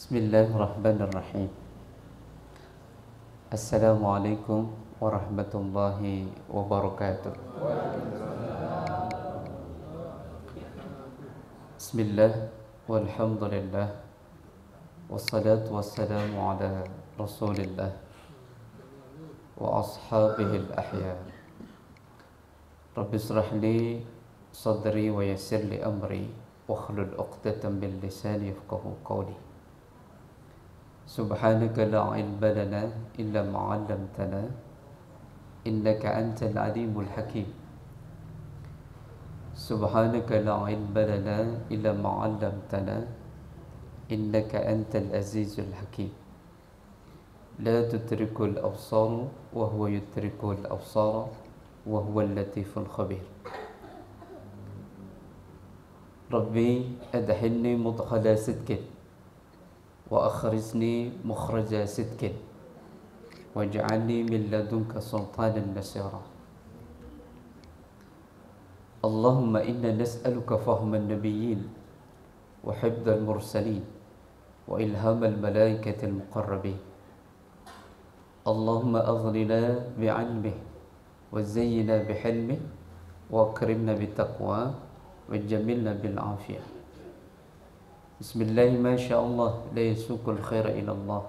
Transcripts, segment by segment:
Bismillahirrahmanirrahim. Assalamualaikum warahmatullahi wabarakatuh. Bismillah walhamdulillah wassalatu wassalamu ala rasulillah wa ashabihi al-ahya. Rabbi israh li sadri wa yassir li amri wahlul 'uqdatam min lisani yafqahu qawli. Subhanaka la ilma lana illa ma 'allamtana innaka antal alimul hakim. Subhanaka la ilma lana illa ma 'allamtana innaka antal azizul hakim. La tudrikul absar wa huwa yudrikul absar wa huwal latiful khabir. Rabbi adkhilni mudkhala sidqin wa akhrijni mukhraja sidqin waj'alni min ladunka sultanan nasira. Allahumma inna nas'aluka fahman nabiyyin wa hifdzal mursalin wa ilhamal malaikatil muqarrabin. Allahumma aghnina bi'ilmihi wa zayyina bihilmihi wa akrimna bitaqwa wa jamilna bil afiyah. Bismillahi ma sya'allah la yasukul khaira ila Allah.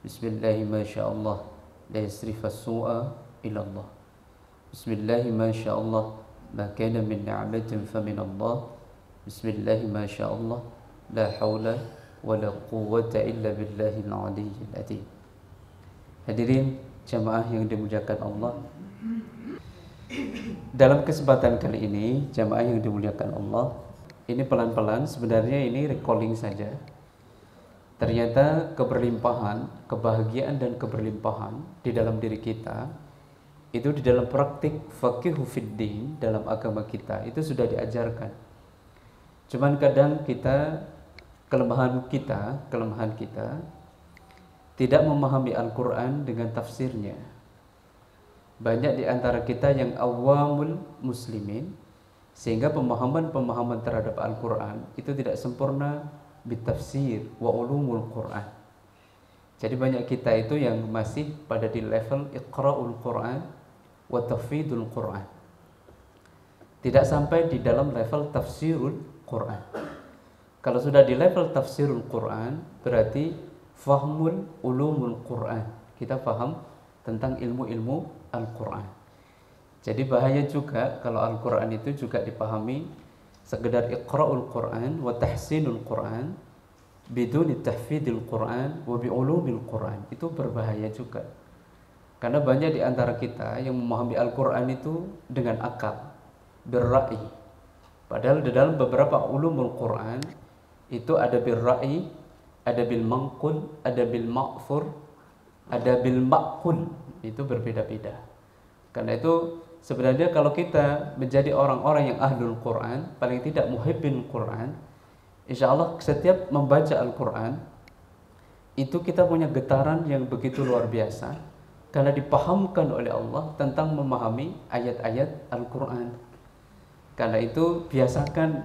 Bismillahi ma sya'allah la yasrifas su'a ila Allah. Bismillahi ma sya'allah ma kana min ni'matin fa min Allah. Bismillahi ma sya'allah la hawla wa la quwwata illa billahil aliyyil azim. Hadirin jamaah yang dimuliakan Allah, dalam kesempatan kali ini jamaah yang dimuliakan Allah, ini pelan-pelan sebenarnya ini recalling saja. Ternyata keberlimpahan, kebahagiaan dan keberlimpahan di dalam diri kita itu di dalam praktik faqihu fiddin dalam agama kita itu sudah diajarkan. Cuman kadang kelemahan kita tidak memahami Al-Quran dengan tafsirnya. Banyak di antara kita yang awamul muslimin, sehingga pemahaman terhadap Al-Quran itu tidak sempurna bitafsir wa ulumul Quran. Jadi banyak kita itu yang masih pada di level iqra'ul Quran wa tafidul Quran, tidak sampai di dalam level tafsirul Quran. Kalau sudah di level tafsirul Quran berarti fahmul ulumul Quran, kita paham tentang ilmu-ilmu Al-Quran. Jadi bahaya juga kalau Al-Quran itu juga dipahami sekedar iqra'ul Quran wa tahsinul Quran biduni tahfidil Quran wa bi'ulumil Quran. Itu berbahaya juga. Karena banyak di antara kita yang memahami Al-Quran itu dengan akal, birra'i. Padahal di dalam beberapa ulumul Quran itu ada birra'i, ada bil manqul, ada bil ma'fur, ada bil ma'qul. Itu berbeda-beda. Karena itu sebenarnya kalau kita menjadi orang-orang yang ahlul Quran, paling tidak muhibbin Quran, insya Allah setiap membaca Al-Quran itu kita punya getaran yang begitu luar biasa, karena dipahamkan oleh Allah tentang memahami ayat-ayat Al-Quran. Karena itu biasakan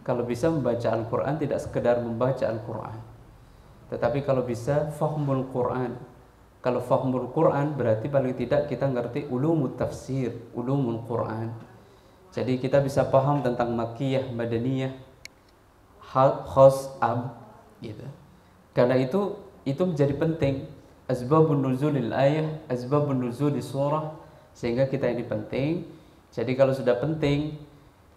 kalau bisa membaca Al-Quran tidak sekedar membaca Al-Quran, tetapi kalau bisa fahmul Quran. Kalau fahmul Quran berarti paling tidak kita ngerti ulumut tafsir, ulumul Quran. Jadi kita bisa paham tentang makiyah, madaniyah, khas, am, gitu. Karena itu menjadi penting. Asbabun nuzulil ayah, asbabun nuzulil surah, sehingga kita ini penting. Jadi kalau sudah penting,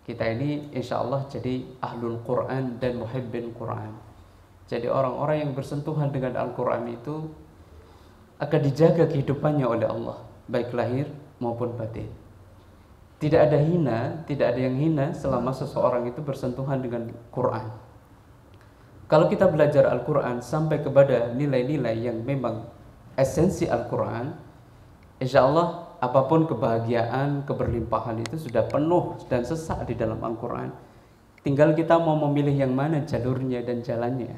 kita ini insya Allah jadi ahlul Quran dan muhibbin Quran. Jadi orang-orang yang bersentuhan dengan Al-Quran itu akan dijaga kehidupannya oleh Allah, baik lahir maupun batin. Tidak ada yang hina selama seseorang itu bersentuhan dengan Quran. Kalau kita belajar Al-Quran sampai kepada nilai-nilai yang memang esensi Al-Quran, insya Allah apapun kebahagiaan, keberlimpahan itu sudah penuh dan sesak di dalam Al-Quran. Tinggal kita mau memilih yang mana jalurnya dan jalannya.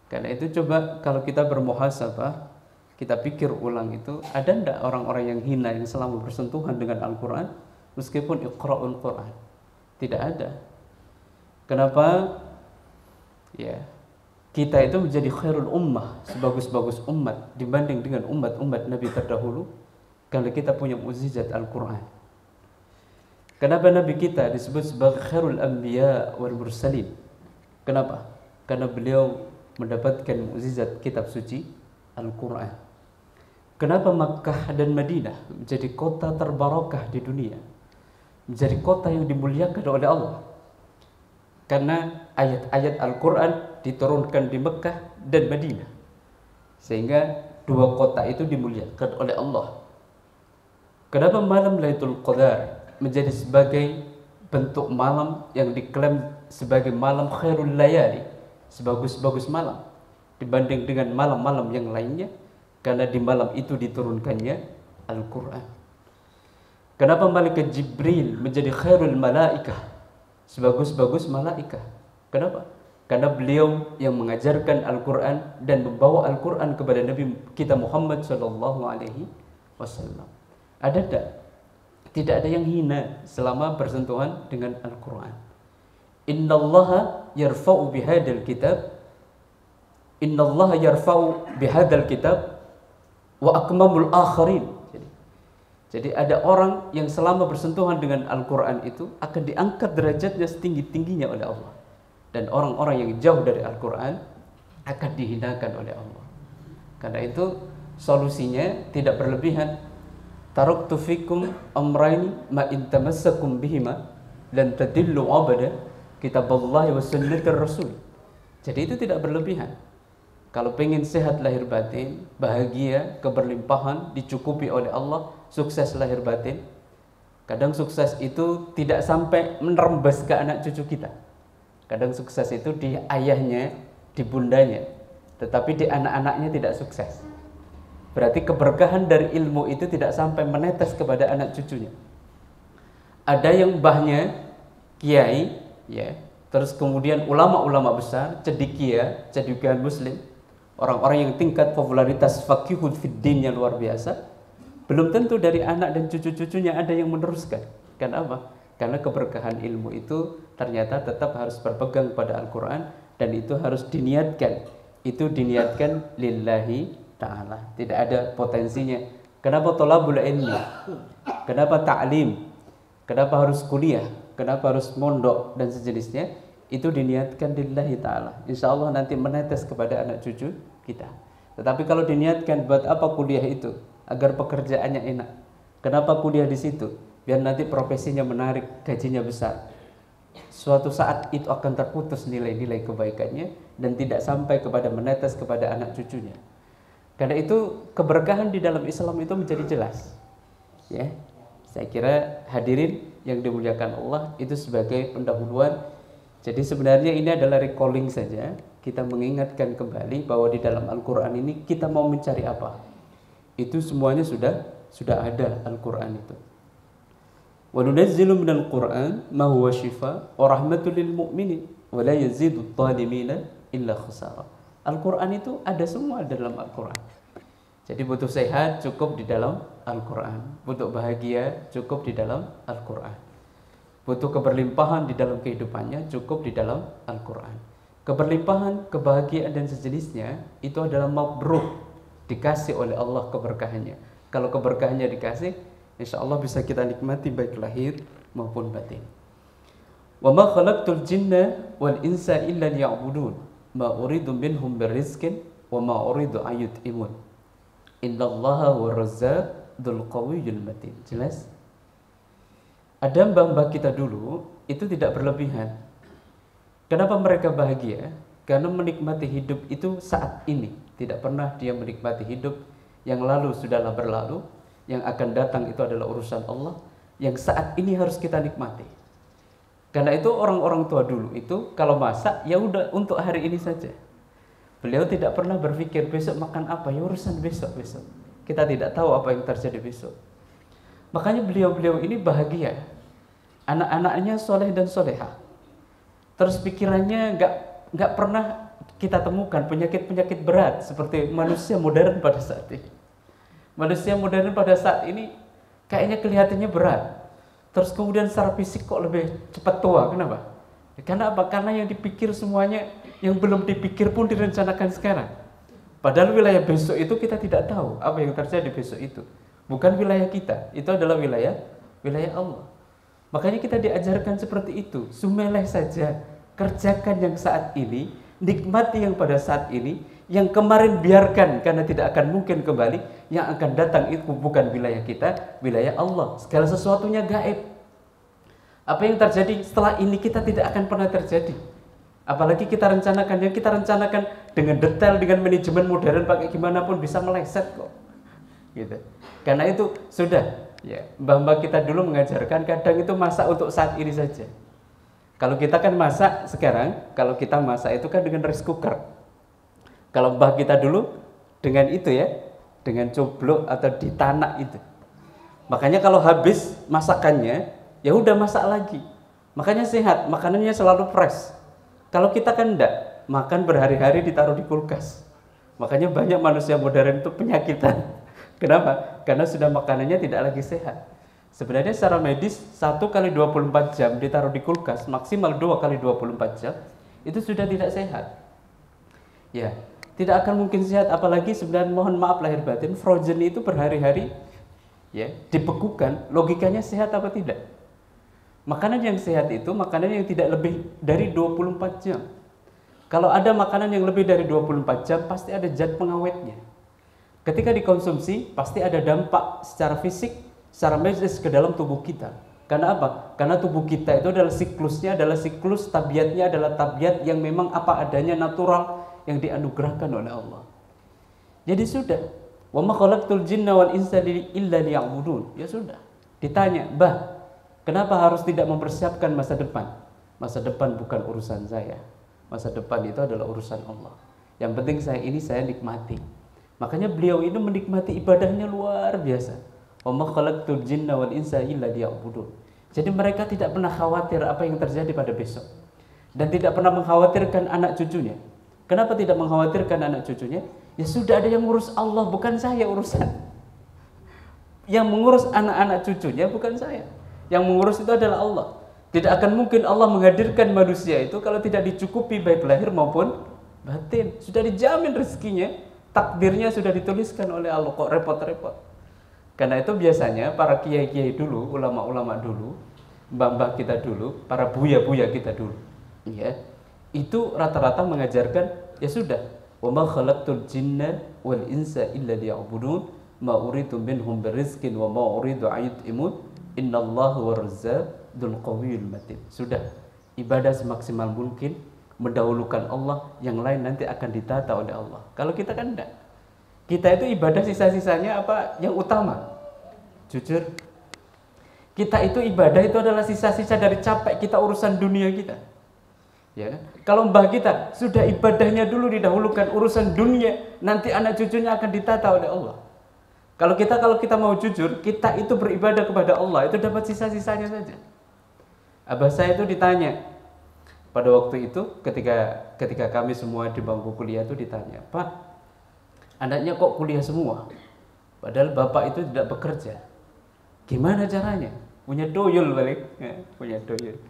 Karena itu coba kalau kita bermuhasabah, kita pikir ulang itu, ada enggak orang-orang yang hina yang selama bersentuhan dengan Al-Quran meskipun iqra'ul Quran? Tidak ada. Kenapa? Ya, kita itu menjadi khairul ummah, sebagus-bagus umat dibanding dengan umat-umat Nabi terdahulu, karena kita punya mukjizat Al-Quran. Kenapa Nabi kita disebut sebagai khairul anbiya wal mursalin? Kenapa? Karena beliau mendapatkan mukjizat kitab suci Al-Quran. Kenapa Makkah dan Madinah menjadi kota terbarakah di dunia, menjadi kota yang dimuliakan oleh Allah? Karena ayat-ayat Al-Quran diturunkan di Mekah dan Madinah, sehingga dua kota itu dimuliakan oleh Allah. Kenapa malam Lailatul Qadar menjadi sebagai bentuk malam yang diklaim sebagai malam khairul layali, sebagus-bagus malam dibanding dengan malam-malam yang lainnya? Karena di malam itu diturunkannya Al-Quran. Kenapa malaikat Jibril menjadi khairul malaikah, sebagus-bagus malaikah? Kenapa? Karena beliau yang mengajarkan Al-Quran dan membawa Al-Quran kepada Nabi kita Muhammad SAW. Ada tak? Tidak ada yang hina selama bersentuhan dengan Al-Quran. Innallaha yarfa'u bihadal kitab, innallaha yarfa'u bihadal kitab wa akmamul akharin. Jadi ada orang yang selama bersentuhan dengan Al-Quran itu akan diangkat derajatnya setinggi-tingginya oleh Allah, dan orang-orang yang jauh dari Al-Quran akan dihinakan oleh Allah. Karena itu solusinya tidak berlebihan. Taraktu fikum amraini ma in tamassakum bihima lan tadillu abada, kitaballahi wa sunnatir rasul. Jadi itu tidak berlebihan. Kalau pengen sehat lahir batin, bahagia, keberlimpahan, dicukupi oleh Allah, sukses lahir batin. Kadang sukses itu tidak sampai menerembas ke anak cucu kita. Kadang sukses itu di ayahnya, di bundanya, tetapi di anak-anaknya tidak sukses. Berarti keberkahan dari ilmu itu tidak sampai menetes kepada anak cucunya. Ada yang bahnya kiai, ya, terus kemudian ulama-ulama besar, cendekiawan muslim, orang-orang yang tingkat popularitas faqihun fid dinnya luar biasa, belum tentu dari anak dan cucu-cucunya ada yang meneruskan. Kenapa? Karena keberkahan ilmu itu ternyata tetap harus berpegang pada Al-Quran, dan itu harus diniatkan. Itu diniatkan lillahi ta'ala, tidak ada potensinya. Kenapa thalabul ilmi? Kenapa ta'lim? Kenapa harus kuliah? Kenapa harus mondok dan sejenisnya? Itu diniatkan lillahi ta'ala. Insya Allah nanti menetes kepada anak cucu kita. Tetapi kalau diniatkan buat apa kuliah itu? Agar pekerjaannya enak. Kenapa kuliah di situ? Biar nanti profesinya menarik, gajinya besar. Suatu saat itu akan terputus nilai-nilai kebaikannya dan tidak sampai kepada menetes kepada anak cucunya. Karena itu keberkahan di dalam Islam itu menjadi jelas. Ya, saya kira hadirin yang dimuliakan Allah, itu sebagai pendahuluan. Jadi sebenarnya ini adalah recalling saja, kita mengingatkan kembali bahwa di dalam Al-Quran ini kita mau mencari apa. Itu semuanya sudah ada Al-Quran itu. Wa nunazzilu minal Qur'an ma huwa shifa wa rahmatul lil mu'minin wa la yazidut dhalimina illa khusara. Al-Quran itu ada semua dalam Al-Quran. Jadi butuh sehat cukup di dalam Al-Quran, butuh bahagia cukup di dalam Al-Quran, butuh keberlimpahan di dalam kehidupannya cukup di dalam Al-Quran. Keberlimpahan, kebahagiaan dan sejenisnya itu adalah mabrur, dikasih oleh Allah keberkahannya. Kalau keberkahannya dikasih, insya Allah bisa kita nikmati baik lahir maupun batin. Wa ma khalaqtul jinna wal insa illa liya'budun ma uridu minhum birrizqin wa ma uridu ayut'imun innallaha huwar-razzaq dzul qawiyyul matin. Jelas? Ada mbah-mbah kita dulu itu tidak berlebihan. Kenapa mereka bahagia? Karena menikmati hidup itu saat ini. Tidak pernah dia menikmati hidup yang lalu sudahlah berlalu, yang akan datang itu adalah urusan Allah, yang saat ini harus kita nikmati. Karena itu orang-orang tua dulu itu kalau masak ya udah untuk hari ini saja. Beliau tidak pernah berpikir besok makan apa, ya urusan besok. Kita tidak tahu apa yang terjadi besok. Makanya beliau-beliau ini bahagia. Anak-anaknya soleh dan soleha. Terus pikirannya nggak pernah kita temukan penyakit-penyakit berat seperti manusia modern pada saat ini. Manusia modern pada saat ini kayaknya kelihatannya berat. Terus kemudian secara fisik kok lebih cepat tua. Kenapa? Karena apa? Karena yang dipikir semuanya, yang belum dipikir pun direncanakan sekarang. Padahal wilayah besok itu kita tidak tahu apa yang terjadi besok itu. Bukan wilayah kita, itu adalah wilayah Allah. Makanya kita diajarkan seperti itu. Sumeleh saja, kerjakan yang saat ini, nikmati yang pada saat ini, yang kemarin biarkan karena tidak akan mungkin kembali. Yang akan datang itu bukan wilayah kita, wilayah Allah. Segala sesuatunya gaib. Apa yang terjadi setelah ini kita tidak akan pernah terjadi. Apalagi kita rencanakan, yang kita rencanakan dengan detail, dengan manajemen modern, pakai gimana pun bisa meleset kok. Gitu. Karena itu sudah. Ya, mbah-mbah kita dulu mengajarkan kadang itu masak untuk saat ini saja. Kalau kita kan masak sekarang, kalau kita masak itu kan dengan rice cooker. Kalau mbah kita dulu dengan itu ya, dengan coblok atau di tanah itu. Makanya kalau habis masakannya, ya udah masak lagi. Makanya sehat, makanannya selalu fresh. Kalau kita kan enggak, makan berhari-hari ditaruh di kulkas. Makanya banyak manusia modern itu penyakitan. Kenapa? Karena sudah makanannya tidak lagi sehat. Sebenarnya secara medis 1 kali 24 jam ditaruh di kulkas, maksimal 2 kali 24 jam, itu sudah tidak sehat. Ya, tidak akan mungkin sehat, apalagi sebenarnya mohon maaf lahir batin, frozen itu berhari-hari ya, dibekukan, logikanya sehat apa tidak? Makanan yang sehat itu makanan yang tidak lebih dari 24 jam. Kalau ada makanan yang lebih dari 24 jam, pasti ada zat pengawetnya. Ketika dikonsumsi, pasti ada dampak secara fisik, secara medis ke dalam tubuh kita. Karena apa? Karena tubuh kita itu adalah siklusnya, adalah siklus, tabiatnya adalah tabiat yang memang apa adanya, natural, yang dianugerahkan oleh Allah. Jadi sudah, wa ma khalaqtul jinna wal insa illa liya'budun. Ya sudah. Ditanya, "Bah, kenapa harus tidak mempersiapkan masa depan?" Masa depan bukan urusan saya. Masa depan itu adalah urusan Allah. Yang penting saya nikmati. Makanya beliau ini menikmati ibadahnya luar biasa. Wa ma khalaqtul jinna wal insa illa liya'budun. Jadi mereka tidak pernah khawatir apa yang terjadi pada besok. Dan tidak pernah mengkhawatirkan anak cucunya. Kenapa tidak mengkhawatirkan anak cucunya? Ya sudah ada yang ngurus Allah, bukan saya urusan. Yang mengurus anak-anak cucunya bukan saya. Yang mengurus itu adalah Allah. Tidak akan mungkin Allah menghadirkan manusia itu kalau tidak dicukupi baik lahir maupun batin. Sudah dijamin rezekinya. Takdirnya sudah dituliskan oleh Allah, kok repot-repot. Karena itu biasanya para kiai-kiai dulu, ulama-ulama dulu, mbah-mbah kita dulu, para buya-buya kita dulu, ya, itu rata-rata mengajarkan, ya sudah, wa ma khalaqtul jinna wal insa illa liya'budun ma uridu minhum birizqin wa ma uridu ayut'imun innallaha warrazzaqul qawiyyul matin. Sudah, ibadah semaksimal mungkin, mendahulukan Allah, yang lain nanti akan ditata oleh Allah. Kalau kita kan enggak. Kita itu ibadah sisa-sisanya apa yang utama? Jujur. Kita itu ibadah itu adalah sisa-sisa dari capek kita urusan dunia kita. Ya kan? Kalau mbah kita sudah ibadahnya dulu didahulukan, urusan dunia, nanti anak cucunya akan ditata oleh Allah. Kalau kita mau jujur, kita itu beribadah kepada Allah, itu dapat sisa-sisanya saja. Abah saya itu ditanya, pada waktu itu ketika kami semua di bangku kuliah itu ditanya, "Pak, anaknya kok kuliah semua? Padahal bapak itu tidak bekerja. Gimana caranya?" Punya doyol balik, ya, punya doyol.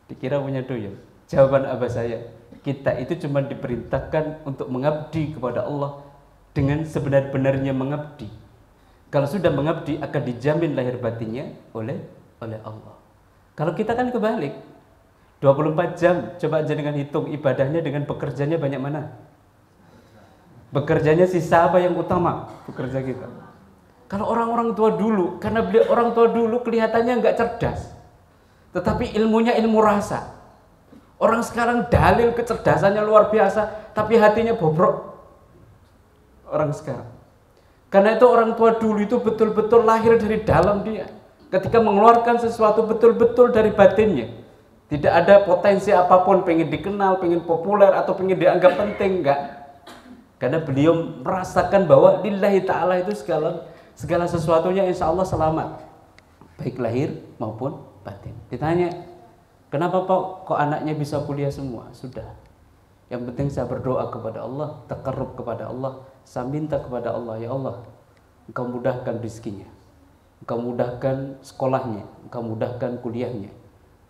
Dikira punya doyol. Jawaban abah saya, kita itu cuma diperintahkan untuk mengabdi kepada Allah dengan sebenar-benarnya mengabdi. Kalau sudah mengabdi akan dijamin lahir batinnya oleh Allah. Kalau kita kan kebalik. 24 jam, coba aja dengan hitung ibadahnya dengan bekerjanya banyak mana? Bekerjanya sisa apa yang utama? Bekerja kita. Kalau orang-orang tua dulu, karena orang tua dulu kelihatannya nggak cerdas, tetapi ilmunya ilmu rasa. Orang sekarang dalil kecerdasannya luar biasa, tapi hatinya bobrok. Orang sekarang. Karena itu orang tua dulu itu betul-betul lahir dari dalam dia. Ketika mengeluarkan sesuatu betul-betul dari batinnya. Tidak ada potensi apapun, pengen dikenal, pengen populer, atau pengen dianggap penting, enggak. Karena beliau merasakan bahwa lillahi ta'ala itu segala sesuatunya insya Allah selamat. Baik lahir maupun batin. Ditanya, kenapa Pak kok anaknya bisa kuliah semua? Sudah. Yang penting saya berdoa kepada Allah, takarrub kepada Allah. Saya minta kepada Allah, ya Allah, Engkau mudahkan rezekinya. Engkau mudahkan sekolahnya, Engkau mudahkan kuliahnya.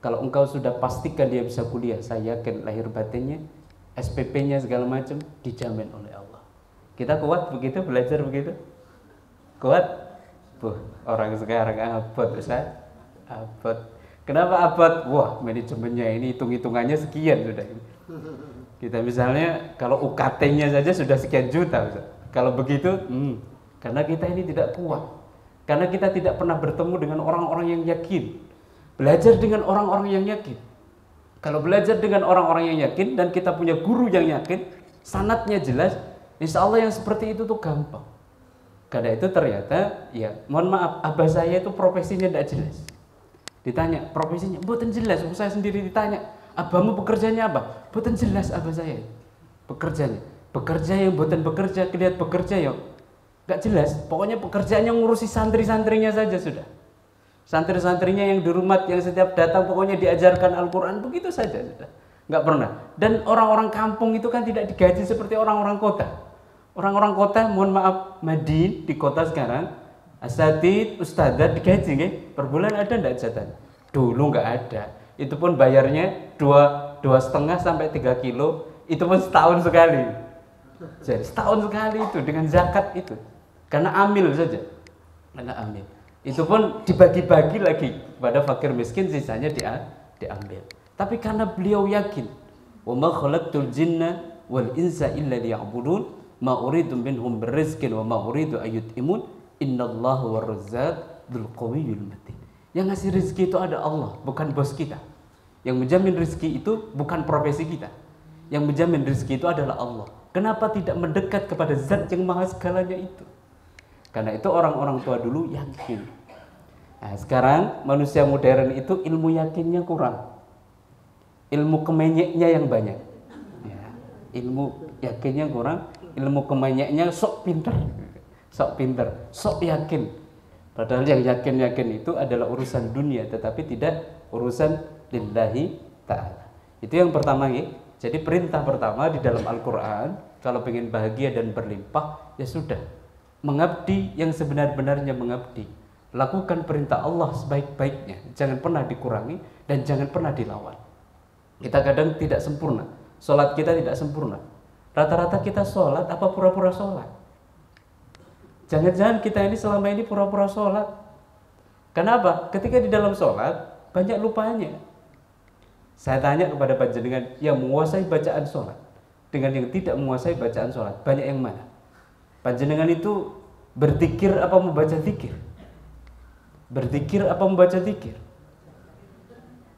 Kalau engkau sudah pastikan dia bisa kuliah, saya yakin lahir batinnya, SPP-nya segala macam dijamin oleh Allah. Kita kuat begitu, belajar begitu? Kuat? Orang sekarang abot, Ustaz. Abot. Kenapa abot? Wah, manajemennya ini hitung-hitungannya sekian sudah. Kita misalnya kalau UKT-nya saja sudah sekian juta, Ustaz. Kalau begitu, karena kita ini tidak kuat. Karena kita tidak pernah bertemu dengan orang-orang yang yakin. Belajar dengan orang-orang yang yakin. Kalau belajar dengan orang-orang yang yakin dan kita punya guru yang yakin, sanadnya jelas, insya Allah yang seperti itu tuh gampang. Karena itu ternyata, ya mohon maaf, abah saya itu profesinya tidak jelas. Ditanya profesinya, mboten jelas. Saya sendiri ditanya, abahmu pekerjaannya apa? Mboten jelas abah saya pekerjaannya. Bekerja yang mboten bekerja, kelihatan bekerja ya nggak jelas. Pokoknya pekerjaannya ngurusi santri-santrinya saja sudah. Santri-santrinya yang di rumah, yang setiap datang pokoknya diajarkan Al-Quran, begitu saja sudah. Nggak pernah. Dan orang-orang kampung itu kan tidak digaji seperti orang-orang kota. Orang-orang kota, mohon maaf, Madin di kota sekarang, asatid, ustadzat digaji, nggih? Per bulan ada enggak jatah? Dulu nggak ada. Itu pun bayarnya 2,5 sampai 3 kilo, itu pun setahun sekali. Jadi setahun sekali itu dengan zakat itu. Karena amil saja. Karena amil. Itu pun dibagi-bagi lagi pada fakir miskin, sisanya diambil. Tapi karena beliau yakin, wa ma khalaqtul jinna wal insa illa liya'budun. Ma uridu minhum birrizqin wa ma uridu ayyut'imun innallaha warrazzaq dzul qawiyyil matin. Yang ngasih rezeki itu ada Allah, bukan bos kita. Yang menjamin rezeki itu bukan profesi kita. Yang menjamin rezeki itu adalah Allah. Kenapa tidak mendekat kepada zat yang maha segalanya itu? Karena itu orang-orang tua dulu yakin. Nah, sekarang manusia modern itu ilmu yakinnya kurang. Ilmu kemenyeknya yang banyak. Ya, ilmu yakinnya kurang. Ilmu kemenyeknya sok pinter, sok yakin. Padahal yang yakin itu adalah urusan dunia, tetapi tidak urusan lillahi ta'ala. Itu yang pertama ya. Jadi perintah pertama di dalam Al-Quran, kalau ingin bahagia dan berlimpah, ya sudah, mengabdi yang sebenar-benarnya mengabdi. Lakukan perintah Allah sebaik-baiknya, jangan pernah dikurangi dan jangan pernah dilawan. Kita kadang tidak sempurna, sholat kita tidak sempurna. Rata-rata kita sholat apa pura-pura sholat? Jangan-jangan kita ini selama ini pura-pura sholat. Kenapa? Ketika di dalam sholat banyak lupanya. Saya tanya kepada panjenengan yang menguasai bacaan sholat dengan yang tidak menguasai bacaan sholat, banyak yang mana? Panjenengan itu berzikir apa membaca zikir? Berzikir apa membaca zikir?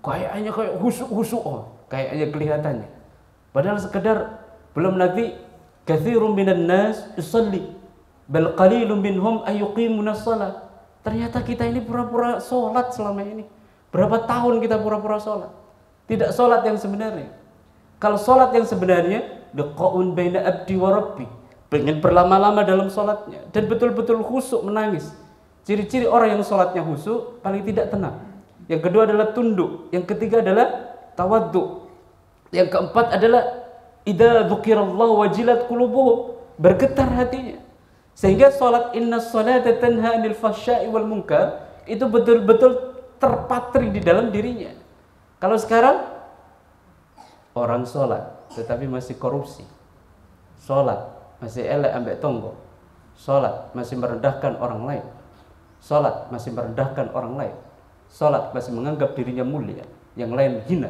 Kayaknya kayak husuk-husuk, kayaknya kelihatannya. Padahal sekedar belum lagi katsirun minan nas yusalli bal qalilun minhum ayuqimuna shalah. Ternyata kita ini pura-pura sholat selama ini. Berapa tahun kita pura-pura sholat? Tidak sholat yang sebenarnya. Kalau sholat yang sebenarnya, liqa'un baina abdi wa rabbi, pengen berlama-lama dalam sholatnya dan betul-betul khusyuk menangis. Ciri-ciri orang yang sholatnya khusyuk paling tidak tenang. Yang kedua adalah tunduk. Yang ketiga adalah tawaddu. Yang keempat adalah idza dzukirallahu wajilat qulubuhum, bergetar hatinya. Sehingga salat innas salata tanha 'anil fahsya'i wal munkar itu betul-betul terpatri di dalam dirinya. Kalau sekarang orang salat tetapi masih korupsi. Salat masih elek ambek tonggo. Salat masih merendahkan orang lain. Salat masih merendahkan orang lain. Salat masih menganggap dirinya mulia, yang lain hina.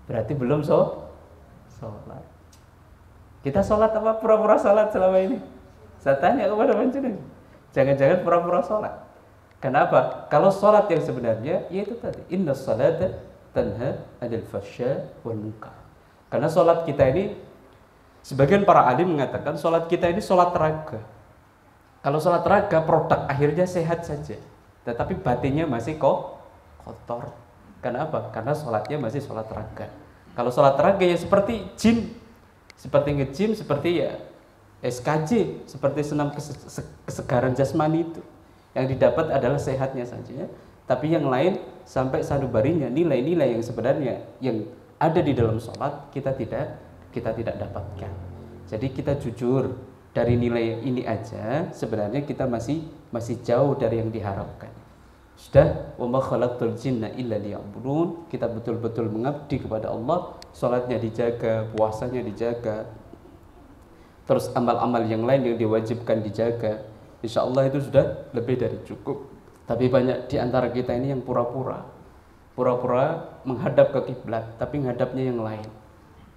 Berarti belum sholat. Kita sholat apa pura-pura sholat selama ini? Saya tanya kepada panjenengan. Jangan-jangan pura-pura sholat. Kenapa? Kalau sholat yang sebenarnya, yaitu tadi, inna sholata tanha 'anil fahsya wal munkar. Karena sholat kita ini, sebagian para alim mengatakan sholat kita ini sholat raga. Kalau sholat raga, produk akhirnya sehat saja, tetapi batinnya masih kotor. Kenapa? Karena sholatnya masih sholat raga. Kalau sholat raga ya seperti gym, seperti nge-gym, seperti ya SKJ, seperti senam kesegaran jasmani itu. Yang didapat adalah sehatnya saja, tapi yang lain sampai sanubarinya, nilai-nilai yang sebenarnya yang ada di dalam sholat kita tidak dapatkan. Jadi kita jujur, dari nilai ini aja sebenarnya kita masih jauh dari yang diharapkan. Sudah, wa ma khalaqtul jinna illa liya'budun. Kita betul-betul mengabdi kepada Allah, salatnya dijaga, puasanya dijaga, terus amal-amal yang lain yang diwajibkan dijaga. Insya Allah itu sudah lebih dari cukup. Tapi banyak di antara kita ini yang pura-pura menghadap ke kiblat, tapi menghadapnya yang lain.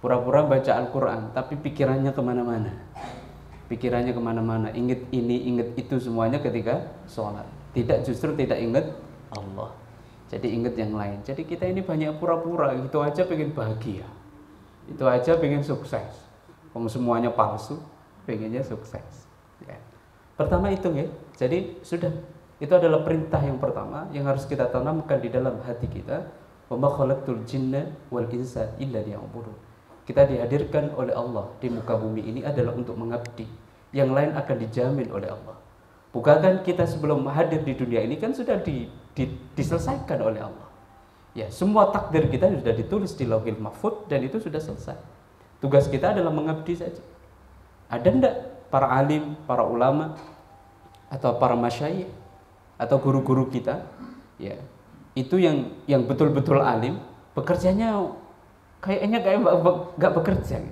Pura-pura baca Al-Quran, tapi pikirannya kemana-mana. Ingat ini, ingat itu semuanya ketika sholat. Justru tidak ingat Allah. Jadi ingat yang lain. Jadi kita ini banyak pura-pura, itu aja pengen bahagia, itu aja pengen sukses. Semuanya palsu, pengennya sukses. Ya. Pertama itu ya. Jadi sudah, itu adalah perintah yang pertama yang harus kita tanamkan di dalam hati kita. Wa ma khalaqtul jinna wal insa illa liya'budun. Kita dihadirkan oleh Allah di muka bumi ini adalah untuk mengabdi. Yang lain akan dijamin oleh Allah. Bukankah kita sebelum hadir di dunia ini kan sudah diselesaikan oleh Allah. Ya, semua takdir kita sudah ditulis di Lauhil Mahfuz dan itu sudah selesai. Tugas kita adalah mengabdi saja. Ada enggak para alim, para ulama atau para masyayikh atau guru-guru kita, ya, itu yang betul-betul alim, bekerjanya kayaknya nggak bekerja,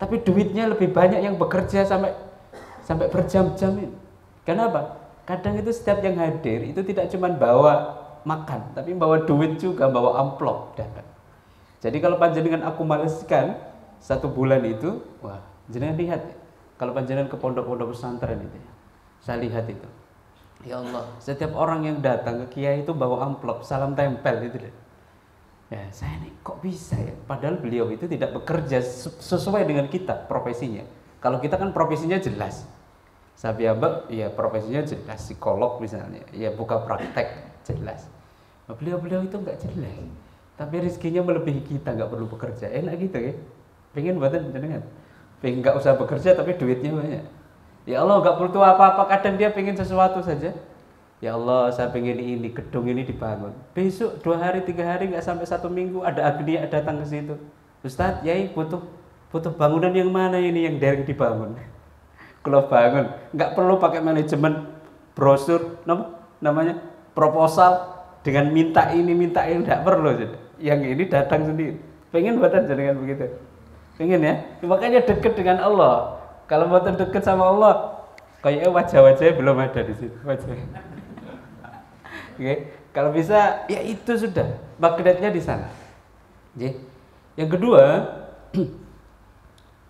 tapi duitnya lebih banyak yang bekerja sampai berjam-jam ini. Kenapa? Kadang itu setiap yang hadir itu tidak cuma bawa makan, tapi bawa duit juga, bawa amplop datang. Jadi kalau panjenengan akumulasikan 1 bulan itu, wah, jenengan lihat kalau panjenengan ke pondok-pondok pesantren itu, saya lihat itu. Ya Allah, setiap orang yang datang ke kiai itu bawa amplop, salam tempel itu deh. Ya, saya ini kok bisa ya? Padahal beliau itu tidak bekerja sesuai dengan kita profesinya. Kalau kita kan profesinya jelas. Sabiabak, ya profesinya jelas, psikolog misalnya, ya buka praktek jelas. Nah, beliau itu nggak jelas, tapi rezekinya melebihi kita, nggak perlu bekerja, enak gitu ya. Pengen buatan jenengan, pengen nggak usah bekerja tapi duitnya banyak. Ya Allah, nggak butuh apa-apa. Kadang dia pengen sesuatu saja. Ya Allah, saya pengen ini, gedung ini dibangun. Besok 2 hari, 3 hari, nggak sampai 1 minggu ada agnia datang ke situ. Ustadz, yai butuh bangunan yang mana ini yang dereng dibangun? Kalau bangun, nggak perlu pakai manajemen brosur, namanya proposal dengan minta ini, nggak perlu. Yang ini datang sendiri. Pengen buatan jenengan begitu? Pengen ya? Makanya dekat dengan Allah. Kalau buatan dekat sama Allah, kayaknya wajah-wajahnya belum ada di situ. Wajahnya. Oke, kalau bisa ya itu sudah magnetnya di sana. Oke. Yang kedua,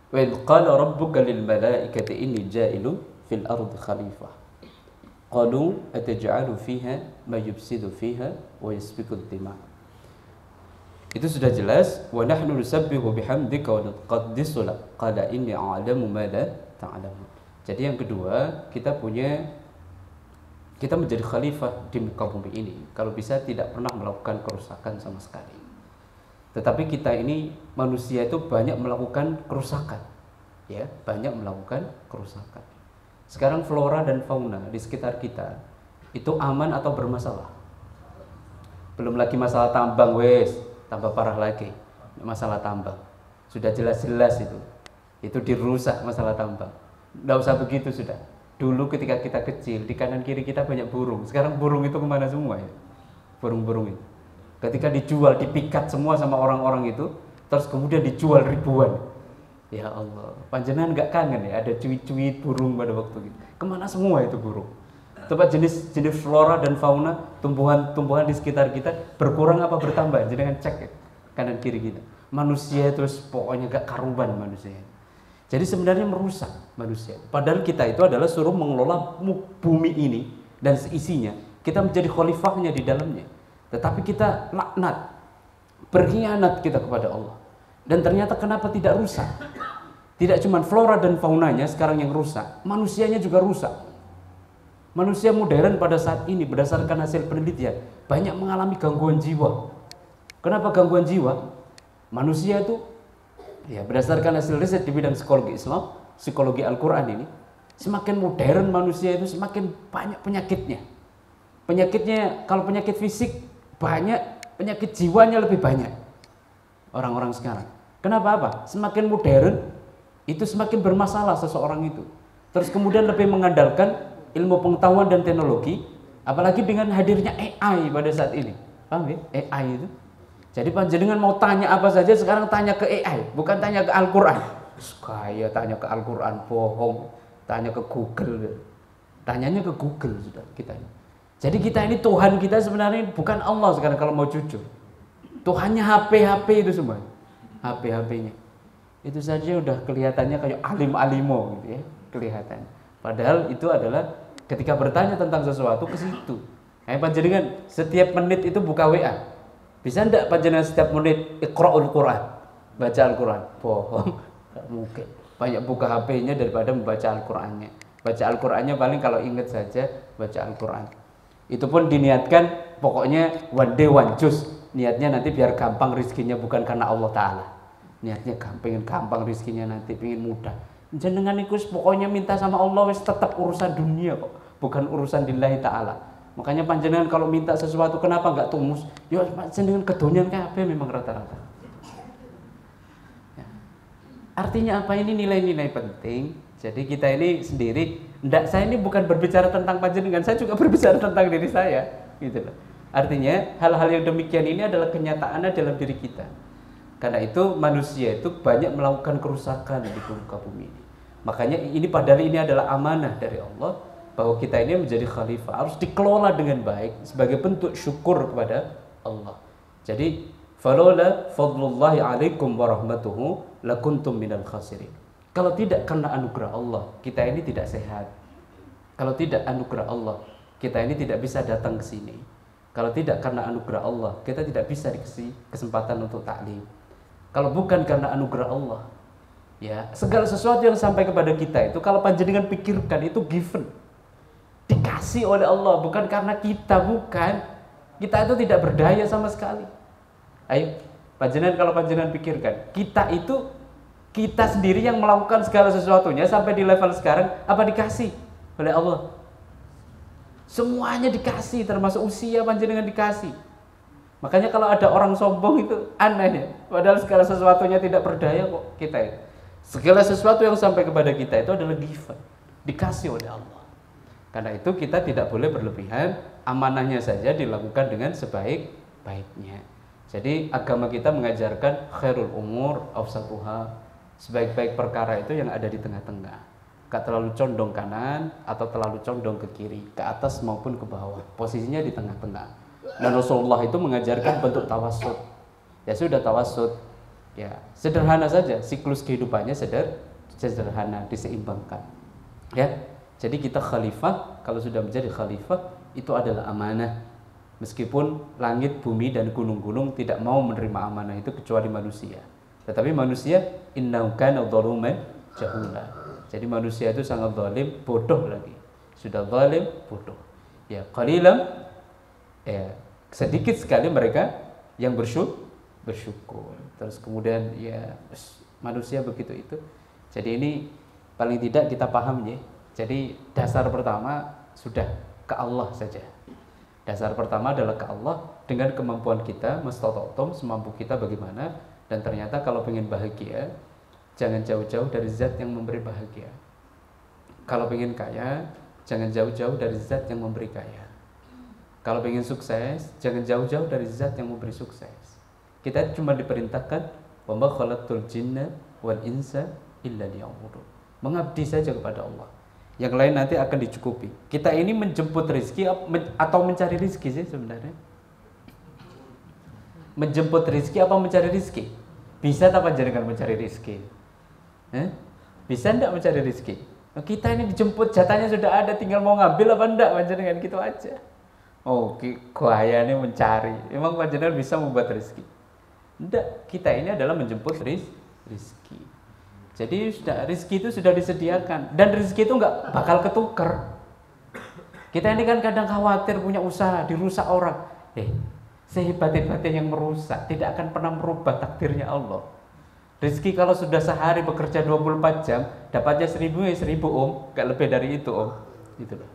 wa idh qala rabbuka lil malaikati inni ja'ilun fil ardi khalifah. Qalu ataj'alu fiha ma yufsidu fiha wa yasfiku ad-dima. Itu sudah jelas, wa nahnu nusabbihu bihamdika wa nuqaddisu lak. Qala inni a'lamu ma la ta'lamun. Jadi yang kedua, kita menjadi khalifah di muka bumi ini. Kalau bisa tidak pernah melakukan kerusakan sama sekali. Tetapi kita ini manusia itu banyak melakukan kerusakan. Ya, banyak melakukan kerusakan. Sekarang flora dan fauna di sekitar kita itu aman atau bermasalah? Belum lagi masalah tambang, tambah parah lagi. Masalah tambang. Sudah jelas-jelas itu. Itu dirusak masalah tambang. Nggak usah begitu sudah. Dulu ketika kita kecil, di kanan kiri kita banyak burung. Sekarang burung itu kemana semua ya? Burung-burung itu. Ketika dijual, dipikat semua sama orang-orang itu, terus kemudian dijual ribuan. Ya Allah, panjenengan nggak kangen ya? Ada cuit-cuit burung pada waktu itu. Kemana semua itu burung? Coba jenis flora dan fauna, tumbuhan di sekitar kita berkurang apa bertambah? Jangan cek ya, kanan kiri kita. Manusia terus pokoknya gak karuban manusia. Jadi sebenarnya merusak manusia. Padahal kita itu adalah suruh mengelola bumi ini dan seisinya. Kita menjadi khalifahnya di dalamnya. Tetapi kita laknat, berkhianat kita kepada Allah. Dan ternyata kenapa tidak rusak? Tidak cuma flora dan faunanya sekarang yang rusak, manusianya juga rusak. Manusia modern pada saat ini berdasarkan hasil penelitian banyak mengalami gangguan jiwa. Kenapa gangguan jiwa? Manusia itu ya berdasarkan hasil riset di bidang psikologi Islam, psikologi Al-Quran ini, semakin modern manusia itu semakin banyak penyakitnya. Penyakitnya, kalau penyakit fisik banyak, penyakit jiwanya lebih banyak orang-orang sekarang. Kenapa apa? Semakin modern itu semakin bermasalah seseorang itu. Terus kemudian lebih mengandalkan ilmu pengetahuan dan teknologi Apalagi dengan hadirnya AI pada saat ini. Paham ya? AI itu. Jadi panjenengan mau tanya apa saja sekarang tanya ke AI, bukan tanya ke Al-Qur'an. Kayak tanya ke Al-Qur'an bohong, tanya ke Google. Tanyanya ke Google sudah kita ini. Jadi kita ini Tuhan kita sebenarnya bukan Allah sekarang kalau mau jujur. Tuhannya HP itu semua. HP-nya. Itu saja udah kelihatannya kayak alim-alimo gitu ya, kelihatan. Padahal itu adalah ketika bertanya tentang sesuatu ke situ. Panjenengan setiap menit itu buka WA. Bisa enggak panjenengan setiap menit Iqra'ul Qur'an, baca Al-Qur'an? Bohong, enggak mungkin. Banyak buka HP-nya daripada membaca Al-Qur'annya. Baca Al-Qur'annya paling kalau ingat saja baca Al-Qur'an. Itu pun diniatkan pokoknya one day one juice. Niatnya nanti biar gampang rizkinya, bukan karena Allah Ta'ala. Niatnya pengen gampang rizkinya nanti, pengen mudah. Jenengan iku pokoknya minta sama Allah wis tetap urusan dunia kok, bukan urusan lillahi Ta'ala. Makanya panjenengan kalau minta sesuatu kenapa enggak tumus? Ya jenengan kedonyan kabeh memang rata-rata. Ya. Artinya apa, ini nilai-nilai penting. Jadi kita ini sendiri, saya ini bukan berbicara tentang panjenengan, saya juga berbicara tentang diri saya, gitu loh. Artinya hal-hal yang demikian ini adalah kenyataannya dalam diri kita. Karena itu manusia itu banyak melakukan kerusakan di muka bumi ini. Makanya ini padahal ini adalah amanah dari Allah, bahwa kita ini menjadi khalifah harus dikelola dengan baik sebagai bentuk syukur kepada Allah. Jadi falaula fadlullahi alaikum warahmatuhu lakuntum minal khasirin. Kalau tidak karena anugerah Allah, kita ini tidak sehat. Kalau tidak anugerah Allah, kita ini tidak bisa datang ke sini. Kalau tidak karena anugerah Allah, kita tidak bisa dikasih kesempatan untuk taklim. Kalau bukan karena anugerah Allah, ya segala sesuatu yang sampai kepada kita itu kalau panjenengan pikirkan itu given, dikasih oleh Allah, bukan karena kita, bukan. Kita itu tidak berdaya sama sekali. Ayo, panjenengan kalau panjenengan pikirkan, kita sendiri yang melakukan segala sesuatunya sampai di level sekarang, apa dikasih oleh Allah? Semuanya dikasih, termasuk usia panjenengan dikasih. Makanya kalau ada orang sombong itu aneh ya. Padahal segala sesuatunya tidak berdaya kok kita itu. Segala sesuatu yang sampai kepada kita itu adalah given, dikasih oleh Allah. Karena itu kita tidak boleh berlebihan, amanahnya saja dilakukan dengan sebaik-baiknya. Jadi agama kita mengajarkan khairul umur awsatuha, sebaik-baik perkara itu yang ada di tengah-tengah. Gak terlalu condong kanan atau terlalu condong ke kiri, ke atas maupun ke bawah. Posisinya di tengah-tengah. Dan Rasulullah itu mengajarkan bentuk tawassut. Ya sudah tawassut. Ya, sederhana saja, siklus kehidupannya sederhana, diseimbangkan. Ya. Jadi kita khalifah, kalau sudah menjadi khalifah itu adalah amanah. Meskipun langit, bumi dan gunung-gunung tidak mau menerima amanah itu kecuali manusia. Tetapi manusia innahu kana dzaluman jahula. Jadi manusia itu sangat zalim, bodoh lagi. Sudah zalim, bodoh. Ya, qalilan, ya sedikit sekali mereka yang bersyukur. Terus kemudian ya manusia begitu itu. Jadi ini paling tidak kita paham ya. Jadi dasar pertama sudah ke Allah saja. Dasar pertama adalah ke Allah dengan kemampuan kita, mustata'tum, semampu kita bagaimana. Dan ternyata kalau pengen bahagia, jangan jauh-jauh dari zat yang memberi bahagia. Kalau pengen kaya, jangan jauh-jauh dari zat yang memberi kaya. Kalau pengen sukses, jangan jauh-jauh dari zat yang memberi sukses. Kita cuma diperintahkan wa ma khalaqtul jinna wal insa illa liya'budun. Mengabdi saja kepada Allah. Yang lain nanti akan dicukupi. Kita ini menjemput rezeki atau mencari rezeki sih sebenarnya? Menjemput rezeki apa mencari rezeki? Bisa tak panjenengan mencari rezeki? Bisa enggak mencari rezeki? Kita ini dijemput, jatahnya sudah ada, tinggal mau ngambil apa enggak, panjenengan gitu aja. Oh, gayanya mencari. Emang panjenengan bisa membuat rezeki? Enggak, kita ini adalah menjemput rezeki. Jadi sudah rezeki itu sudah disediakan dan rezeki itu enggak bakal ketukar. Kita ini kan kadang khawatir punya usaha dirusak orang. Sehebat-hebatnya yang merusak tidak akan pernah merubah takdirnya Allah. Rezeki kalau sudah sehari bekerja 24 jam, dapatnya 1000 ya 1000 gak lebih dari itu gitu loh.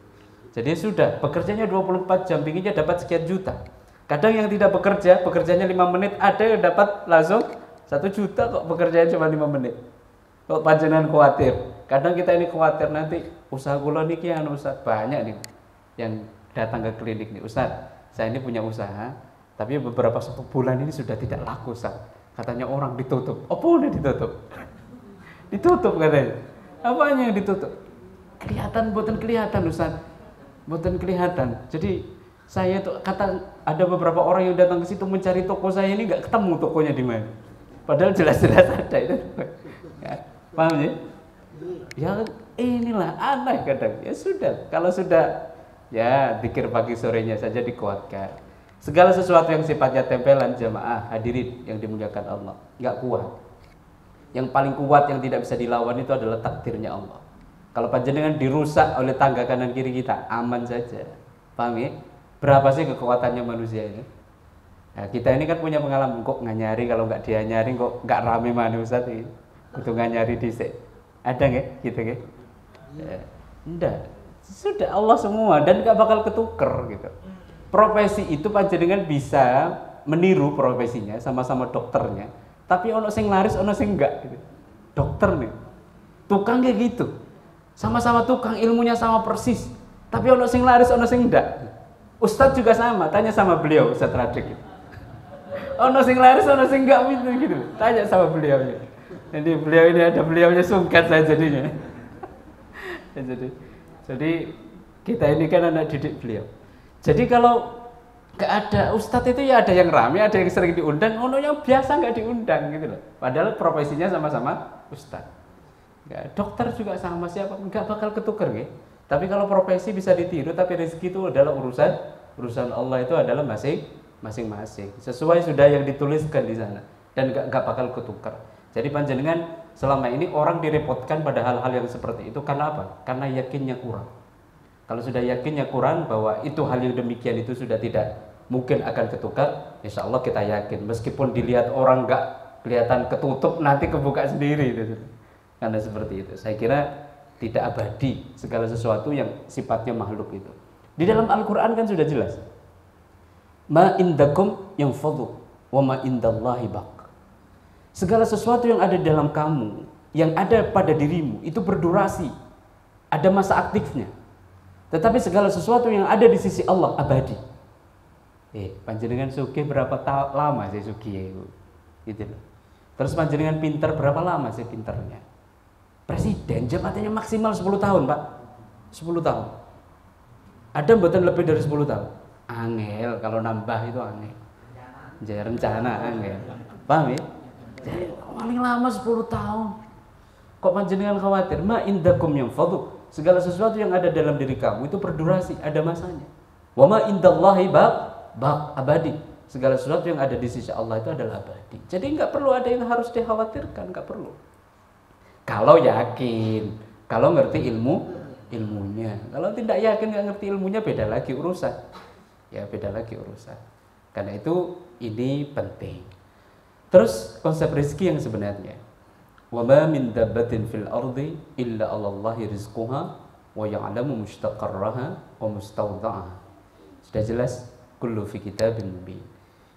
Jadi sudah bekerjanya 24 jam, pinginnya dapat sekian juta. Kadang yang tidak bekerja, bekerjanya 5 menit, ada yang dapat langsung 1 juta kok bekerjanya cuma 5 menit. Kok panjenengan khawatir? Kadang kita ini khawatir nanti usaha kula niki usaha banyak nih yang datang ke klinik nih, Ustaz, saya ini punya usaha, tapi beberapa 1 bulan ini sudah tidak laku, Ustaz. Katanya orang ditutup. Apa udah ditutup? Ditutup katanya. Apanya yang ditutup? Kelihatan, buatan kelihatan, Ustaz. Buatan kelihatan. Jadi saya tuh kata ada beberapa orang yang datang ke situ mencari toko saya ini nggak ketemu tokonya di mana. Padahal jelas-jelas ada itu. Ya, paham ya? Ya inilah aneh kadang. Ya sudah, kalau sudah ya zikir pagi sorenya saja dikuatkan. Segala sesuatu yang sifatnya tempelan jamaah hadirin yang dimuliakan Allah nggak kuat. Yang paling kuat yang tidak bisa dilawan itu adalah takdirnya Allah. Kalau panjenengan dirusak oleh tangga kanan kiri kita, aman saja. Paham ya? Berapa sih kekuatannya manusia ini? Nah, kita ini kan punya pengalaman, kok nggak nyari, kalau nggak dia nyari kok nggak rame mana Ustaz ini. Untuk nggak nyari dhisik. Ada nggak gitu nggak? Ya, enggak. Sudah Allah semua dan nggak bakal ketuker gitu. Profesi itu panjenengan bisa meniru profesinya sama-sama dokternya, tapi ono sing laris, ono sing enggak gitu. Dokter nih. Tukang kayak gitu. Sama-sama tukang, ilmunya sama persis. Tapi ono sing laris, ono sing enggak. Ustadz juga sama, tanya sama beliau, Ustadz Radik gitu. Ono sing laris, ono sing enggak gitu. Tanya sama beliau. Jadi beliau ini ada beliaunya sungkat saya jadinya. Jadi kita ini kan anak didik beliau. Jadi kalau nggak ada ustadz itu ya ada yang rame, ada yang sering diundang, ono yang biasa nggak diundang gitu loh. Padahal profesinya sama-sama ustadz. Nggak, dokter juga sama, siapa nggak bakal ketuker gitu. Tapi kalau profesi bisa ditiru, tapi rezeki itu adalah urusan Allah, itu adalah masing-masing. Sesuai sudah yang dituliskan di sana dan nggak bakal ketukar. Jadi panjenengan selama ini orang direpotkan pada hal-hal yang seperti itu karena apa? Karena yakinnya kurang. Kalau sudah yakinnya kurang bahwa itu hal yang demikian itu sudah tidak mungkin akan ketukar, insya Allah kita yakin. Meskipun dilihat orang nggak kelihatan ketutup, nanti kebuka sendiri. Gitu. Karena seperti itu. Saya kira tidak abadi segala sesuatu yang sifatnya makhluk itu. Di dalam Al-Quran kan sudah jelas. Ma indakum yang fadhu wa ma indallahi baq. Segala sesuatu yang ada dalam kamu, yang ada pada dirimu, itu berdurasi. Ada masa aktifnya. Tetapi segala sesuatu yang ada di sisi Allah abadi. Panjenengan sugih berapa lama sih sugih itu? Gitu loh. Terus panjenengan pintar berapa lama sih pintarnya? Presiden jabatannya maksimal 10 tahun, Pak. 10 tahun. Ada mboten lebih dari 10 tahun. Angel kalau nambah itu angel. Jadi rencana angel. Paham ya? Jadi paling lama 10 tahun. Kok panjenengan khawatir? Ma indakum yang fadhu. Segala sesuatu yang ada dalam diri kamu itu berdurasi, ada masanya. Wa ma indallahi baq abadi. Segala sesuatu yang ada di sisi Allah itu adalah abadi. Jadi nggak perlu ada yang harus dikhawatirkan, nggak perlu. Kalau yakin, kalau ngerti ilmunya. Kalau tidak yakin, nggak ngerti ilmunya, beda lagi urusan. Ya beda lagi urusan. Karena itu ini penting. Terus konsep rezeki yang sebenarnya. Wa ma min dabbatin fil ardi illa 'alallahi rizquha wa ya'lamu mustaqarraha wa mustawda'aha. Sudah jelas kullu fi kitabin mubin.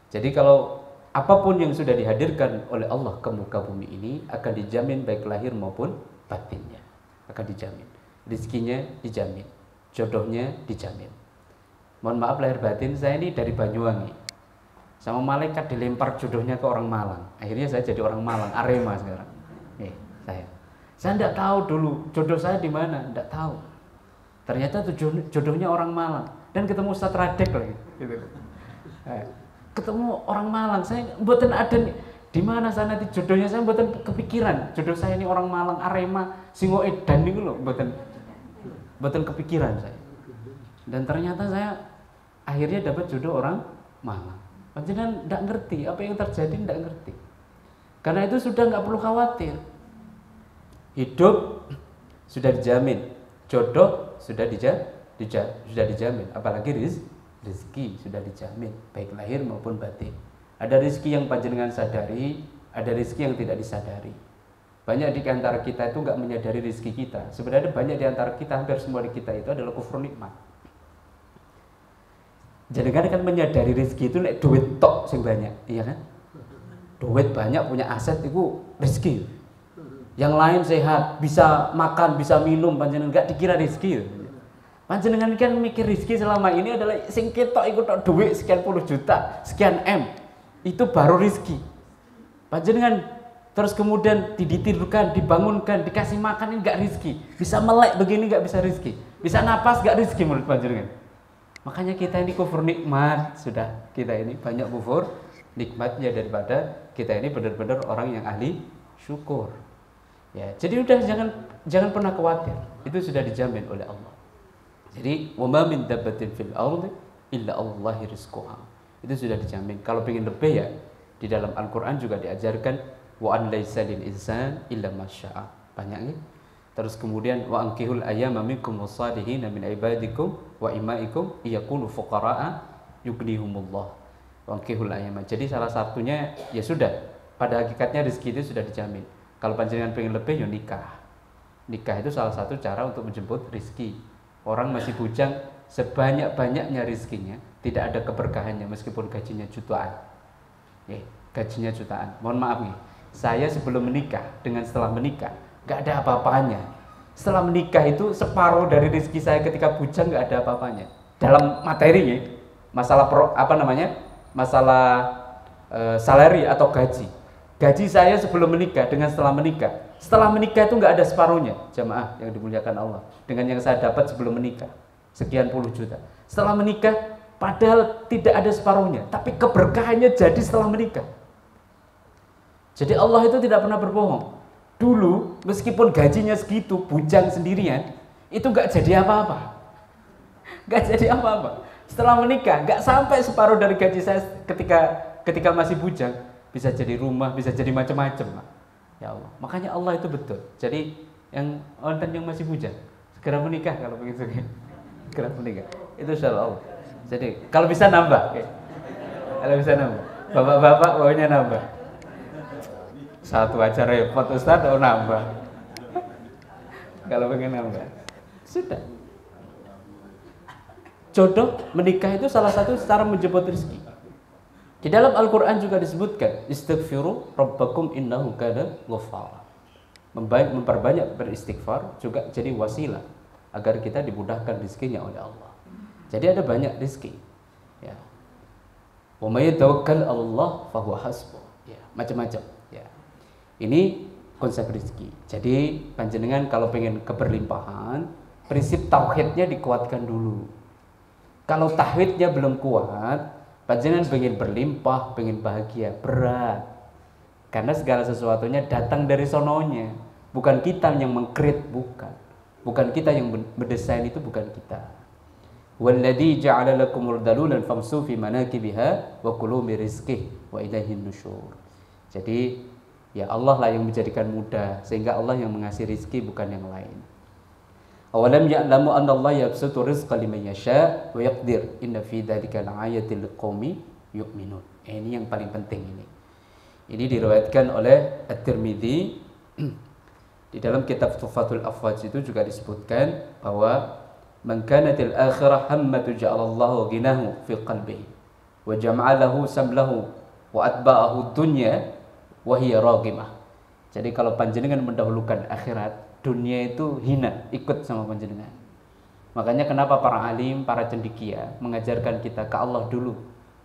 Jadi kalau apapun yang sudah dihadirkan oleh Allah ke muka bumi ini akan dijamin baik lahir maupun batinnya. Akan dijamin. Rezekinya dijamin, jodohnya dijamin. Mohon maaf lahir batin, saya ini dari Banyuwangi. Sama malaikat dilempar jodohnya ke orang Malang. Akhirnya saya jadi orang Malang, Arema sekarang. Saya tidak tahu dulu jodoh saya di mana, tidak tahu. Ternyata jodohnya orang Malang dan ketemu Ustadz Radek lagi. Gitu. Ketemu orang Malang, saya mboten ada di mana sana nanti jodohnya, saya mboten kepikiran. Jodoh saya ini orang Malang, Arema, Singo Edan niku lho, mboten kepikiran saya. Dan ternyata saya akhirnya dapat jodoh orang Malang. Panjenengan tidak ngerti apa yang terjadi, tidak ngerti. Karena itu sudah nggak perlu khawatir. Hidup sudah dijamin, jodoh sudah dijamin, apalagi rezeki sudah dijamin, baik lahir maupun batin. Ada rezeki yang panjenengan sadari, ada rezeki yang tidak disadari. Banyak di antara kita itu nggak menyadari rezeki kita. Sebenarnya banyak di antara kita, hampir semua di kita itu adalah kufur nikmat. Jadi kan menyadari rezeki itu nek duit tok sing banyak, iya kan? Duit banyak, punya aset itu rezeki. Yang lain sehat, bisa makan, bisa minum, panjenengan enggak dikira rezeki. Panjenengan kan mikir rezeki selama ini adalah sing ketok iku tok duit sekian puluh juta, sekian M. Itu baru rezeki. Panjenengan terus kemudian ditidurkan, dibangunkan, dikasih makan ini enggak rezeki. Bisa melek begini enggak bisa rezeki. Bisa napas enggak rezeki menurut panjenengan. Makanya kita ini kufur nikmat, sudah. Kita ini banyak kufur nikmatnya daripada kita ini benar-benar orang yang ahli syukur. Ya, jadi udah jangan pernah khawatir. Itu sudah dijamin oleh Allah. Jadi, wa ma min dabbatin fil ardi illa Allahi rizquha. Itu sudah dijamin. Kalau pengen lebih ya, di dalam Al-Qur'an juga diajarkan wa an laisa lil insan illa ma syaa. Banyak ya. Terus kemudian wa ankihul ayyama minkum wassalihin min ibadikum wa imaikum yakunu fuqaraa yughnihumullah. Wa ankihul ayyama. Jadi salah satunya ya sudah, pada hakikatnya rezeki itu sudah dijamin. Kalau panjenengan pengen lebih ya nikah. Nikah itu salah satu cara untuk menjemput rezeki. Orang masih bujang, sebanyak-banyaknya rezekinya, tidak ada keberkahannya meskipun gajinya jutaan. Gajinya jutaan. Mohon maaf nih, saya sebelum menikah dengan setelah menikah nggak ada apa-apanya. Setelah menikah itu separuh dari rezeki saya ketika bujang nggak ada apa-apanya. Dalam materinya, masalah masalah salary atau gaji. Gaji saya sebelum menikah dengan setelah menikah. Setelah menikah itu nggak ada separuhnya, jamaah yang dimuliakan Allah. Dengan yang saya dapat sebelum menikah, sekian puluh juta. Setelah menikah, padahal tidak ada separuhnya, tapi keberkahannya jadi setelah menikah. Jadi Allah itu tidak pernah berbohong. Dulu, meskipun gajinya segitu, bujang sendirian, itu nggak jadi apa-apa. Nggak jadi apa-apa. Setelah menikah, nggak sampai separuh dari gaji saya ketika masih bujang. Bisa jadi rumah, bisa jadi macam-macam. Ya Allah, makanya Allah itu betul. Jadi yang masih bujang segera menikah kalau begitu, segera menikah. Itu insyaallah Allah. Jadi kalau bisa nambah, kalau bisa nambah, bapak-bapak maunya nambah. Satu aja repot Ustaz, mau nambah. Kalau pengen nambah, sudah. Jodoh menikah itu salah satu cara menjemput rezeki. Di dalam Al-Quran juga disebutkan istighfiru rabbakum innahu kana ghaffara. Memperbanyak beristighfar juga jadi wasilah agar kita dimudahkan rezekinya oleh Allah. Jadi ada banyak rezeki. Ya. Wa may tawakkal 'ala Allah fa huwa hasbuh. Ya, macam-macam. Ya. Ini konsep rezeki. Jadi panjenengan kalau pengen keberlimpahan, prinsip tauhidnya dikuatkan dulu. Kalau tauhidnya belum kuat, panjenengan pengen berlimpah, pengen bahagia, berat. Karena segala sesuatunya datang dari sononya. Bukan kita yang meng-create, bukan. Bukan kita yang mendesain, itu bukan kita. Walladzi ja'ala lakumul dalulan famsu fi manakibiha wa kulu min rizqihi wa ilaihin nusyur. Jadi ya Allah lah yang menjadikan mudah, sehingga Allah yang mengasih rezeki bukan yang lain. Awalam ya'lamu anna Allah yabsutu rizqa liman yasha wa yaqdir inna fi dzalika laayatil liqaumi yu'minun. Ini yang paling penting ini. Ini diriwayatkan oleh At-Tirmidzi di dalam kitab Tuhfatul Afwaj itu juga disebutkan bahwa man kanatil akhirah hammatu ja'alallahu ghinahu fi qalbihi wa jama'alahu samlahu wa atba'ahu dunya wa hiya raghimah. Jadi kalau panjenengan mendahulukan akhirat, dunia itu hina, ikut sama panjenengan. Makanya kenapa para alim, para cendekia mengajarkan kita ke Allah dulu,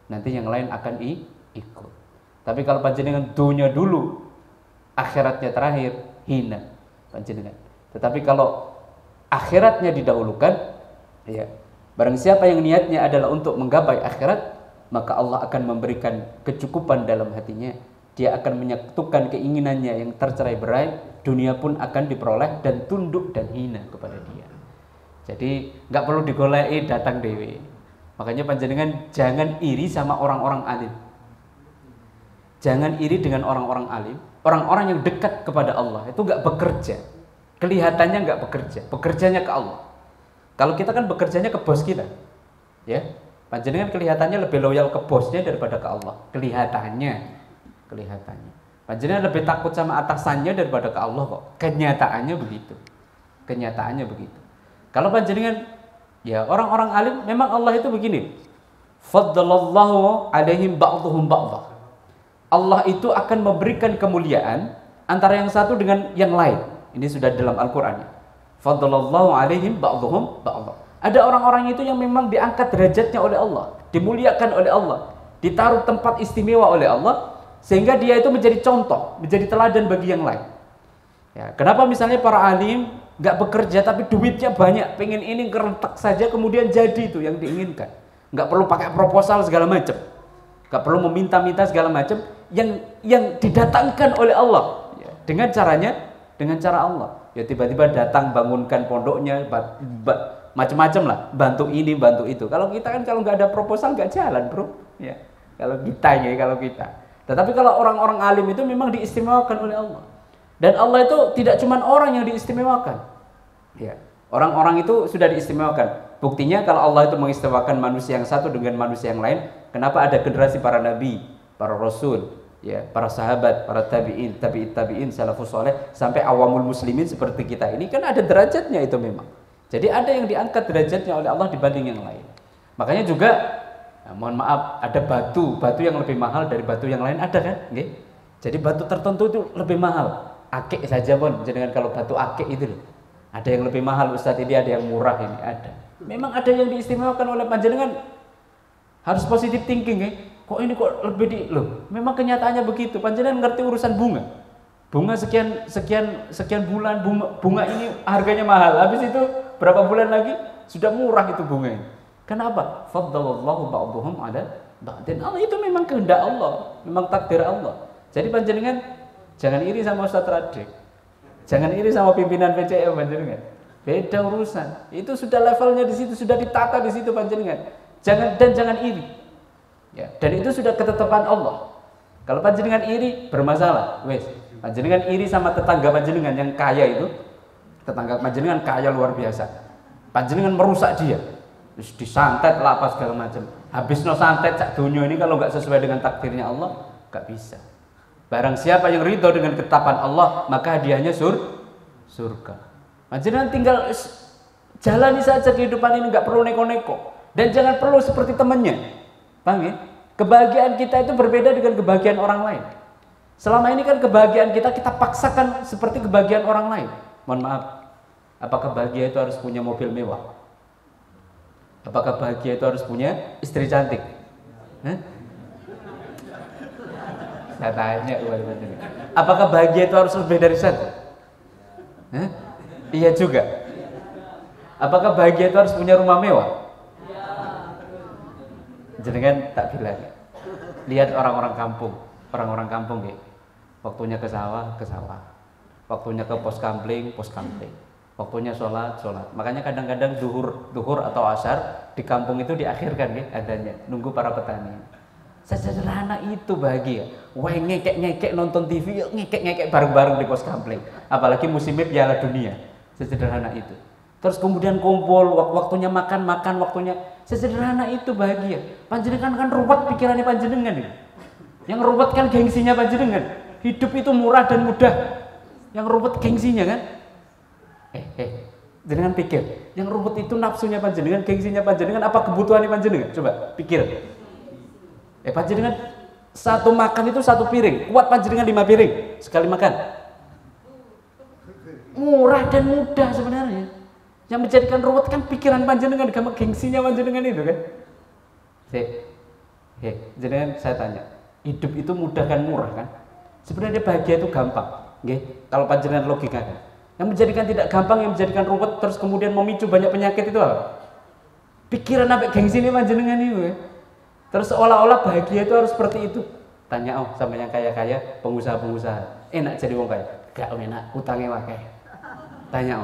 nanti yang lain akan ikut. Tapi kalau panjenengan dunia dulu, akhiratnya terakhir, hina panjenengan. Tetapi kalau akhiratnya didahulukan, ya, barang siapa yang niatnya adalah untuk menggapai akhirat, maka Allah akan memberikan kecukupan dalam hatinya. Dia akan menyatukan keinginannya yang tercerai-berai, dunia pun akan diperoleh dan tunduk dan hina kepada dia. Jadi nggak perlu digoleki, datang dewe. Makanya panjenengan jangan iri sama orang-orang alim. Jangan iri dengan orang-orang alim. Orang-orang yang dekat kepada Allah itu nggak bekerja, kelihatannya nggak bekerja, bekerjanya ke Allah. Kalau kita kan bekerjanya ke bos kita, ya. Panjenengan kelihatannya lebih loyal ke bosnya daripada ke Allah. Kelihatannya. Panjenengan lebih takut sama atasannya daripada ke Allah kok. Kenyataannya begitu. Kalau panjenengan, ya orang-orang alim, memang Allah itu begini. Faddalallahu alaihim ba'dhum ba'dha. Allah itu akan memberikan kemuliaan antara yang satu dengan yang lain. Ini sudah dalam Al-Qur'an. Faddalallahu alaihim ba'dhum ba'dha. Ada orang-orang itu yang memang diangkat derajatnya oleh Allah, dimuliakan oleh Allah, ditaruh tempat istimewa oleh Allah, sehingga dia itu menjadi contoh, menjadi teladan bagi yang lain. Ya, kenapa misalnya para alim nggak bekerja tapi duitnya banyak, pengen ini kerentak saja kemudian jadi itu yang diinginkan, nggak perlu pakai proposal segala macam, nggak perlu meminta-minta segala macam, yang didatangkan oleh Allah, ya, dengan cara Allah. Ya tiba-tiba datang bangunkan pondoknya, macam-macam lah, bantu ini bantu itu. Kalau kita kan kalau nggak ada proposal nggak jalan, bro. Ya, kalau kita. Tetapi kalau orang-orang alim itu memang diistimewakan oleh Allah. Dan Allah itu tidak cuma orang yang diistimewakan. Ya, orang-orang itu sudah diistimewakan. Buktinya kalau Allah itu mengistimewakan manusia yang satu dengan manusia yang lain, kenapa ada generasi para nabi, para rasul, ya, para sahabat, para tabi'in, salafus saleh, sampai awamul muslimin seperti kita ini kan ada derajatnya itu memang. Jadi ada yang diangkat derajatnya oleh Allah dibanding yang lain. Makanya juga, ya, mohon maaf, ada batu yang lebih mahal dari batu yang lain, ada kan? Nggih? Jadi batu tertentu itu lebih mahal. Akik saja pun, jangan kalau batu akik itu loh. Ada yang lebih mahal, Ustadz, ini ada yang murah, ini ada. Memang ada yang diistimewakan oleh panjenengan. Harus positive thinking, ya. Kok ini kok lebih loh? Memang kenyataannya begitu. Panjenengan ngerti urusan bunga. Bunga sekian bulan, bunga ini harganya mahal. Habis itu berapa bulan lagi sudah murah itu bunga. Kenapa? Faddalallahu ba'dhum 'ala ba'din. Allah itu memang kehendak Allah, memang takdir Allah. Jadi panjenengan jangan iri sama Ustaz Radik. Jangan iri sama pimpinan PCM panjenengan. Beda urusan. Itu sudah levelnya di situ, sudah ditata di situ panjenengan. Jangan iri. Ya, dan itu sudah ketetapan Allah. Kalau panjenengan iri bermasalah, wes. Panjenengan iri sama tetangga panjenengan yang kaya itu, tetangga panjenengan kaya luar biasa. Panjenengan merusak dia, terus disantet lah apa segala macam. Habis no santet sak dunia ini kalau nggak sesuai dengan takdirnya Allah, nggak bisa. Barang siapa yang ridho dengan ketetapan Allah, maka hadiahnya surga. Panjenengan tinggal jalani saja kehidupan ini, nggak perlu neko-neko, dan jangan perlu seperti temannya. Paham ya? Kebahagiaan kita itu berbeda dengan kebahagiaan orang lain. Selama ini kan kebahagiaan kita paksakan seperti kebahagiaan orang lain. Mohon maaf, apakah bahagia itu harus punya mobil mewah? Apakah bahagia itu harus punya istri cantik? Saya tanya, apakah bahagia itu harus lebih dari satu? Iya juga. Apakah bahagia itu harus punya rumah mewah? Jenengan tak bilang. Lihat orang-orang kampung ya. Waktunya ke sawah, waktunya ke pos kampling, waktunya sholat. Makanya kadang-kadang duhur atau asar di kampung itu diakhirkan ya adanya, nunggu para petani. Sesederhana itu bahagia. Wah, ngekek nonton TV, ngekek bareng-bareng di pos kampling. Apalagi musimnya Piala Dunia. Sesederhana itu. Terus kemudian kumpul, waktunya makan, waktunya sesederhana itu bahagia. Panjenengan kan ruwet pikirannya panjenengan ya. Yang ruwet kan gengsinya panjenengan. Hidup itu murah dan mudah. Yang ruwet gengsinya kan? Jenengan pikir, yang ruwet itu nafsunya panjenengan, gengsinya panjenengan, apa kebutuhannya panjenengan? Coba pikir. Panjenengan satu makan itu satu piring, kuat panjenengan 5 piring sekali makan. Murah dan mudah sebenarnya. Yang menjadikan ruwet kan pikiran panjenengan, gengsinya panjenengan itu kan. Jenengan saya tanya, hidup itu mudah kan murah kan? Sebenarnya bahagia itu gampang, nggih. Kalau panjenengan logika kan. Yang menjadikan tidak gampang, yang menjadikan ruwet terus kemudian memicu banyak penyakit itu apa? Pikiran sampai gengsi ini panjenengan itu ya. Terus seolah-olah bahagia itu harus seperti itu. Tanya sama yang kaya-kaya, pengusaha-pengusaha. Enak jadi wong kaya? Gak enak, utangnya wae. Tanya.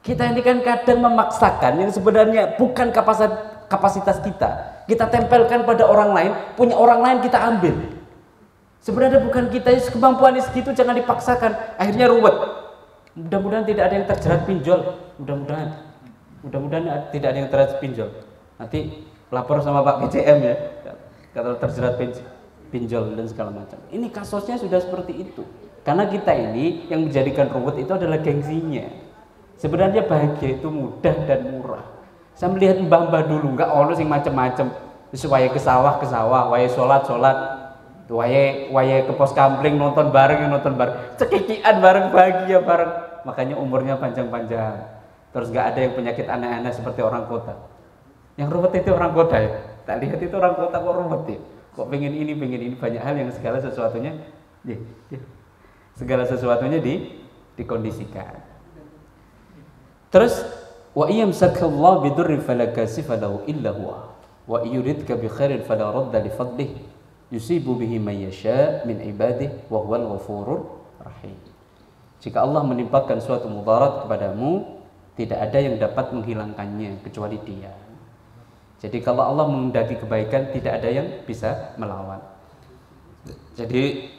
Kita ini kan kadang memaksakan yang sebenarnya bukan kapasitas kita. Kita tempelkan pada orang lain, punya orang lain kita ambil. Sebenarnya bukan kita, kemampuan segitu jangan dipaksakan. Akhirnya ruwet. Mudah-mudahan tidak ada yang terjerat pinjol. Mudah-mudahan tidak ada yang terjerat pinjol. Nanti lapor sama Pak PCM ya. Kalau terjerat pinjol dan segala macam. Ini kasusnya sudah seperti itu. Karena kita ini yang menjadikan ruwet itu adalah gengsinya. Sebenarnya bahagia itu mudah dan murah. Saya melihat mbah-mbah dulu, enggak ono sing macam-macam. Wis wayahe ke sawah, wayahe salat. Wayahe ke pos kampling nonton bareng. Cekikian bareng, bahagia bareng. Makanya umurnya panjang-panjang. Terus nggak ada yang penyakit aneh-aneh seperti orang kota. Yang ruwet itu orang kota ya. Tak lihat itu orang kota kok ruwet ya. Kok pengen ini banyak hal yang segala sesuatunya dikondisikan. Terus wa iyamsakallahu bidurrin fala kashifa lahu illa huwa wa yuridka bi khairin fala radda li fadlihi yusibu bihi man yasha min ibadihi wa huwal ghafurur rahim. Jika Allah menimpakan suatu mudarat kepadamu, tidak ada yang dapat menghilangkannya kecuali Dia. Jadi kalau Allah menghendaki kebaikan, tidak ada yang bisa melawan. Jadi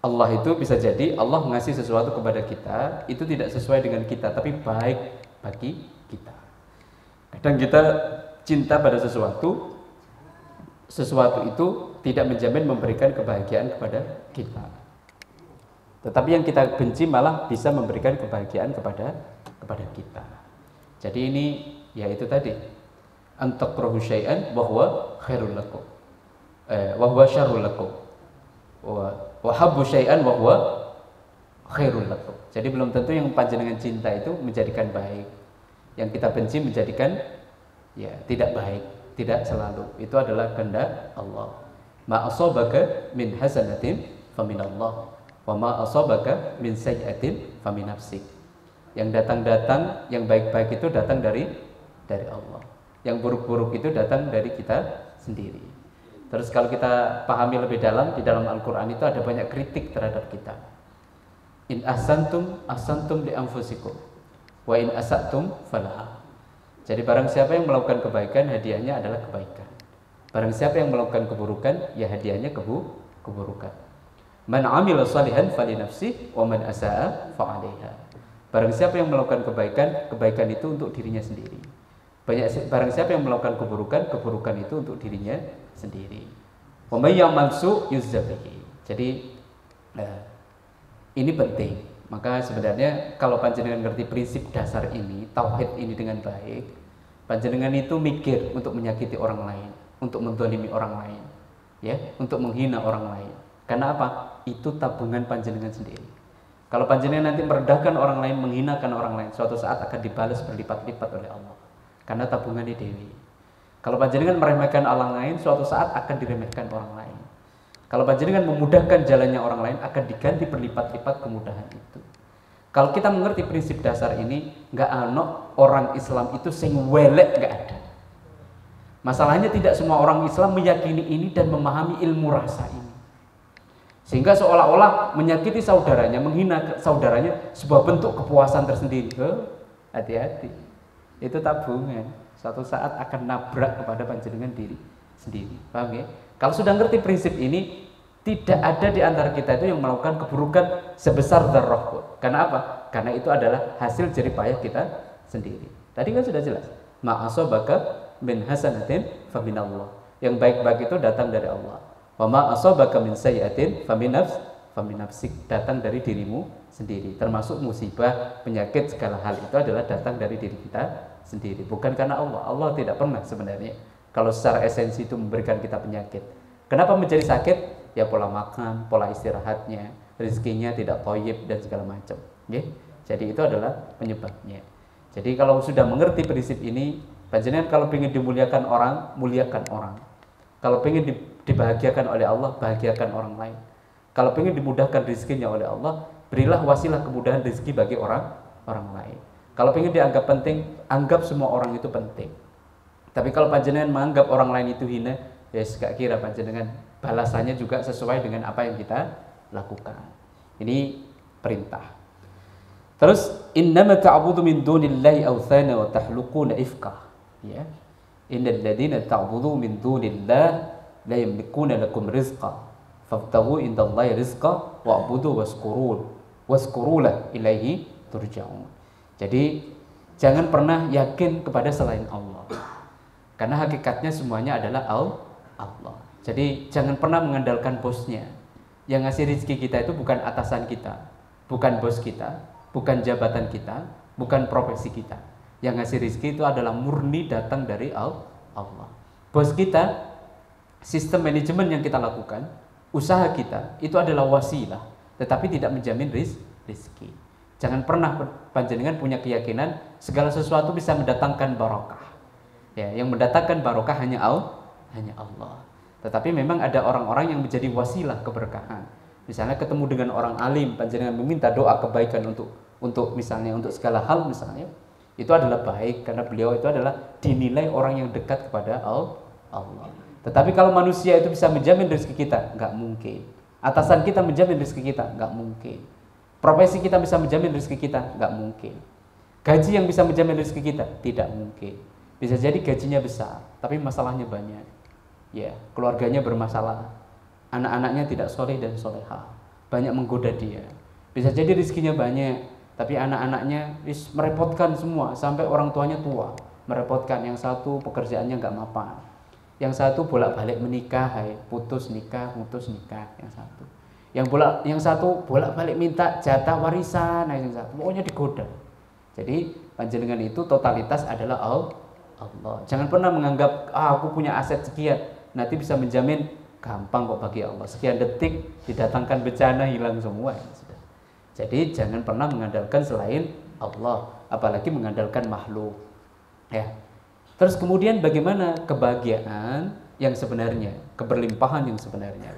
Allah itu bisa jadi Allah mengasih sesuatu kepada kita itu tidak sesuai dengan kita, tapi baik bagi kita. Kadang kita cinta pada sesuatu itu tidak menjamin memberikan kebahagiaan kepada kita. Tetapi yang kita benci malah bisa memberikan kebahagiaan kepada kita. Jadi ini yaitu tadi antakrahu syai'an wa huwa khairul lakum wa huwa syarrul lakum wa habbu syai'an wa huwa khairul lakum. Jadi belum tentu yang panjenengan cinta itu menjadikan baik. Yang kita benci menjadikan tidak baik, tidak selalu. Itu adalah kehendak Allah. Ma asabaka min hasanatin faminallah wa ma asabaka min sayyi'atin famin nafsik. Yang datang-datang, yang baik-baik itu datang dari Allah. Yang buruk-buruk itu datang dari kita sendiri. Terus kalau kita pahami lebih dalam, di dalam Al-Quran itu ada banyak kritik terhadap kita. In ahsantum li anfusikum wa in asatum falaha. Jadi barang siapa yang melakukan kebaikan, hadiahnya adalah kebaikan. Barang siapa yang melakukan keburukan, ya hadiahnya keburukan. Man amila salihan fali nafsi wa man asaa fa 'alaiha. Barang siapa yang melakukan kebaikan itu untuk dirinya sendiri. Barang siapa yang melakukan keburukan itu untuk dirinya sendiri. Wa may ya'mal su' yujza bihi. Jadi ini penting. Maka sebenarnya kalau panjenengan ngerti prinsip dasar ini, tauhid ini dengan baik, panjenengan itu mikir untuk menyakiti orang lain, untuk menzalimi orang lain, ya, untuk menghina orang lain. Karena apa? Itu tabungan panjenengan sendiri. Kalau panjenengan nanti merendahkan orang lain, menghinakan orang lain, suatu saat akan dibalas berlipat-lipat oleh Allah. Karena tabungannya dewi. Kalau panjenengan meremehkan orang lain, suatu saat akan diremehkan orang lain. Kalau panjenengan memudahkan jalannya orang lain, akan diganti berlipat-lipat kemudahan itu. Kalau kita mengerti prinsip dasar ini, nggak ana orang Islam itu sing welek, nggak ada. Masalahnya tidak semua orang Islam meyakini ini dan memahami ilmu rasa ini. Sehingga seolah-olah menyakiti saudaranya, menghina saudaranya sebuah bentuk kepuasan tersendiri. Hati-hati. Itu tabungan. Suatu saat akan nabrak kepada panjenengan diri sendiri. Paham ya? Kalau sudah ngerti prinsip ini, tidak ada di antara kita itu yang melakukan keburukan sebesar dzarrah pun. Karena apa? Karena itu adalah hasil jerih payah kita sendiri. Tadi kan sudah jelas. Ma asabaka min hasanatin faminallah. Yang baik-baik itu datang dari Allah. Wa ma asabaka min sayyi'atin famin nafsik, datang dari dirimu sendiri. Termasuk musibah, penyakit, segala hal itu adalah datang dari diri kita sendiri, bukan karena Allah. Allah tidak pernah sebenarnya kalau secara esensi itu memberikan kita penyakit. Kenapa menjadi sakit? Ya pola makan, pola istirahatnya, rezekinya tidak thayyib dan segala macam. Jadi itu adalah penyebabnya. Jadi kalau sudah mengerti prinsip ini, panjenengan kalau ingin dimuliakan orang, muliakan orang. Kalau ingin dibahagiakan oleh Allah, bahagiakan orang lain. Kalau ingin dimudahkan rezekinya oleh Allah, berilah wasilah kemudahan rezeki bagi orang lain. Kalau ingin dianggap penting, anggap semua orang itu penting. Tapi kalau panjenengan menganggap orang lain itu hina, ya gak kira panjenengan balasannya juga sesuai dengan apa yang kita lakukan. Ini perintah. Terus innama ta'budu min dunillahi awthana wa tahluquna ifka. Ya. Innal ladzina ta'budu min dunillahi la yamlikuna lakum rizqa. Fabtaghu indallahi rizqa wa'budu waskurulah ilaihi turja'un. Jadi jangan pernah yakin kepada selain Allah. Karena hakikatnya semuanya adalah Allah. Jadi jangan pernah mengandalkan bosnya. Yang ngasih rezeki kita itu bukan atasan kita, bukan bos kita, bukan jabatan kita, bukan profesi kita. Yang ngasih rezeki itu adalah murni datang dari Allah. Bos kita, sistem manajemen yang kita lakukan, usaha kita itu adalah wasilah, tetapi tidak menjamin rezeki. Jangan pernah panjenengan punya keyakinan segala sesuatu bisa mendatangkan barokah. Ya, yang mendatangkan barokah hanya Allah. Tetapi memang ada orang-orang yang menjadi wasilah keberkahan. Misalnya ketemu dengan orang alim, panjenengan meminta doa kebaikan untuk misalnya untuk segala hal misalnya, itu adalah baik karena beliau itu adalah dinilai orang yang dekat kepada Allah. Tetapi kalau manusia itu bisa menjamin rezeki kita, nggak mungkin. Atasan kita menjamin rezeki kita, nggak mungkin. Profesi kita bisa menjamin rezeki kita, nggak mungkin. Gaji yang bisa menjamin rezeki kita, tidak mungkin. Bisa jadi gajinya besar, tapi masalahnya banyak. Ya, keluarganya bermasalah, anak-anaknya tidak soleh dan solehah, banyak menggoda dia. Bisa jadi rezekinya banyak, tapi anak-anaknya merepotkan semua, sampai orang tuanya tua, merepotkan. Yang satu pekerjaannya nggak mapan, yang satu bolak-balik menikah, putus nikah, yang satu bolak-balik minta jatah warisan, yang satu pokoknya digoda. Jadi panjenengan itu totalitas adalah Allah. Jangan pernah menganggap aku punya aset sekian, nanti bisa menjamin. Gampang kok bagi Allah. Sekian detik didatangkan bencana, hilang semua. Jadi jangan pernah mengandalkan selain Allah, apalagi mengandalkan makhluk. Ya. Terus kemudian bagaimana kebahagiaan yang sebenarnya, keberlimpahan yang sebenarnya?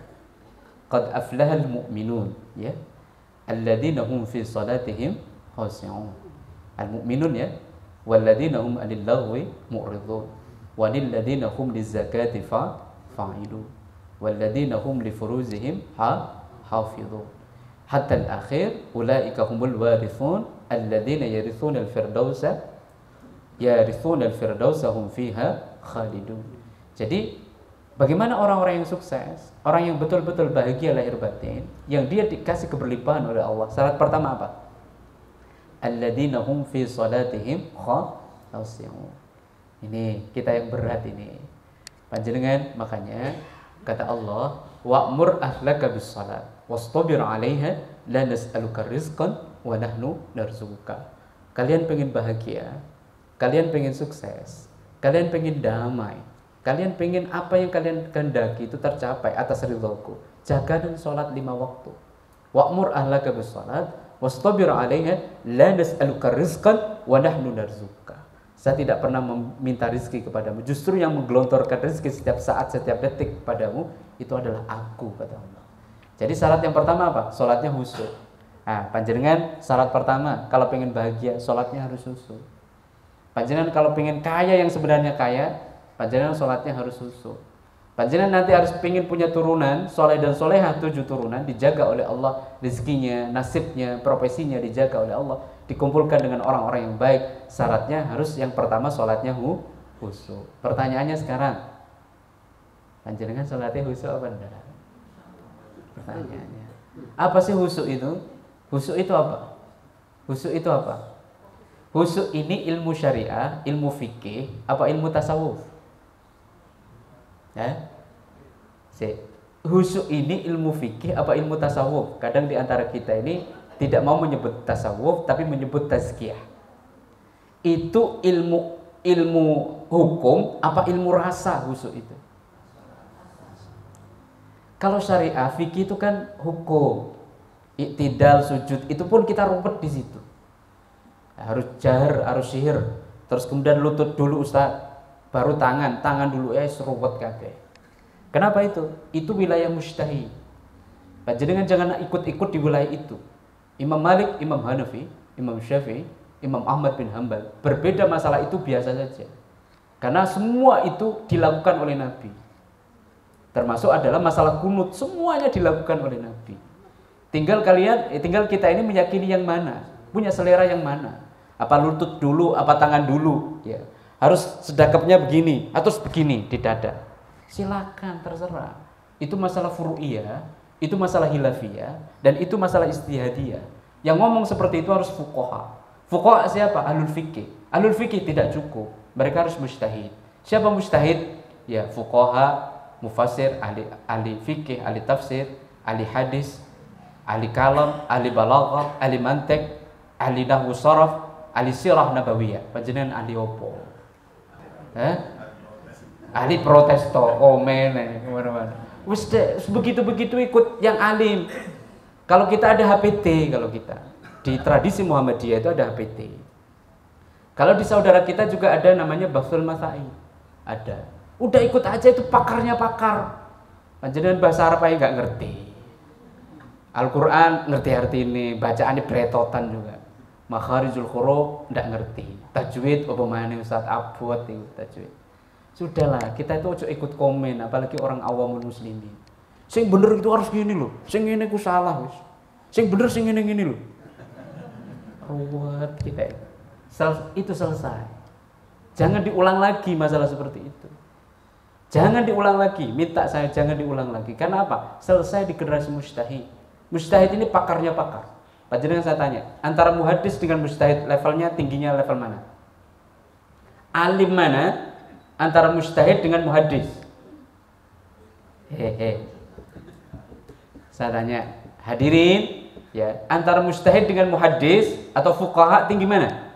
Qad aflahal mu'minun, ya. Alladzina hum fi salatihim khashi'un. Al-mu'minun, ya. Walladzina hum 'anil lagwi mu'ridun. Walil ladzina hum lizakati fa'ilun. Walladzina hum li furuzihim hafizun. Hatta al-akhir, ulaika humul warithun alladzina yarithuna al-firdausa hum fiha khalidun. Jadi bagaimana orang-orang yang sukses, orang yang betul-betul bahagia lahir batin, yang dia dikasih keberlimpahan oleh Allah? Syarat pertama apa? Alladzina hum fi salatihim khashi'un. Ini kita yang berat ini. Panjenengan makanya kata Allah, wa'mur ahlaka bis salat wastabir 'alaiha la nas'aluka rizqan wa nahnu narzuquka. Kalian pengen bahagia, kalian pengen sukses, kalian pengen damai, kalian pengen apa yang kalian kehendaki itu tercapai atas ridhoku. Jaga dan salat 5 waktu. Wa'mur ahlaka bis salat wastabir 'alaiha la nas'aluka rizqan wa nahnu narzuquka. Saya tidak pernah meminta rezeki kepadamu. Justru yang menggelontorkan rezeki setiap saat, setiap detik padamu itu adalah aku, kata Allah. Jadi syarat yang pertama apa? Salatnya khusyuk. Nah, panjenengan syarat pertama kalau pengen bahagia, salatnya harus khusyuk. Panjenengan kalau pengen kaya yang sebenarnya kaya, panjenengan salatnya harus khusyuk. Panjenengan nanti harus pengen punya turunan, soleh dan solehah 7 turunan, dijaga oleh Allah, rezekinya, nasibnya, profesinya dijaga oleh Allah, dikumpulkan dengan orang-orang yang baik. Syaratnya harus yang pertama salatnya khusyuk. Pertanyaannya sekarang, panjenengan salatnya khusyuk apa enggak? Pertanyaannya, apa sih khusyuk itu? Khusyuk itu apa? Khusyuk itu apa? Khusyuk ini ilmu syariah, ilmu fikih, apa ilmu tasawuf? Ya? Khusyuk ini ilmu fikih apa ilmu tasawuf? Kadang di antara kita ini tidak mau menyebut tasawuf tapi menyebut tazkiyah. Itu ilmu hukum apa ilmu rasa khusyuk itu? Kalau syariah fikih itu kan hukum, iktidal, sujud, itu pun kita rumput di situ. Harus jahar, harus sihir, terus kemudian lutut dulu Ustaz, baru tangan dulu serumput kabeh. Kenapa itu? Itu wilayah mujtahid. Panjenengan jangan ikut-ikut di wilayah itu. Imam Malik, Imam Hanafi, Imam Syafi'i, Imam Ahmad bin Hanbal berbeda masalah itu biasa saja. Karena semua itu dilakukan oleh Nabi. Termasuk adalah masalah kunut, semuanya dilakukan oleh Nabi. Tinggal kita ini meyakini yang mana, punya selera yang mana. Apa lutut dulu, apa tangan dulu, ya. Harus sedekapnya begini, atau begini di dada. Silakan, terserah. Itu masalah furu'iyah, itu masalah hilafiyah, dan itu masalah istihadiyah. Yang ngomong seperti itu harus fuqaha. Fuqaha siapa? Ahlul fikih. Ahlul fikih tidak cukup, mereka harus mujtahid. Siapa mujtahid? Ya, fuqaha, mufassir, ahli fikih, ahli tafsir, ahli hadis, ahli kalam, ahli balaghah, ahli mantiq, ahli nahwu sharaf, ahli sirah nabawiyah. Panjenengan ahli opo? Ahli protesto, komen kemana-mana. Begitu-begitu ikut yang alim. Kalau kita ada HPT, kalau kita Di tradisi Muhammadiyah itu ada HPT. Kalau di saudara kita juga ada namanya Bahsul Masai. Ada. Udah ikut aja, itu pakarnya pakar. Panjenengan bahasa Arab aja nggak ngerti. Al-Quran ngerti arti ini, bacaannya beretotan juga. Makharijul huruf nggak ngerti. Tajwid apa mana Ustaz Abot itu tajwid. Sudahlah, kita itu ojo ikut komen, apalagi orang awamul muslimin. Sing bener itu harus gini loh, sing ini ku salah wis. Sing bener sing ini loh. Ruwet kita itu selesai. Jangan diulang lagi masalah seperti itu. Jangan diulang lagi, minta saya jangan diulang lagi. Karena apa? Selesai di generasi mujtahid. Mujtahid ini pakarnya pakar. Panjenengan saya tanya, antara muhaddis dengan mujtahid levelnya tingginya level mana? Alim mana antara mujtahid dengan muhaddis? Hehe. Saya tanya, hadirin, ya, antara mujtahid dengan muhaddis atau fuqaha tinggi mana?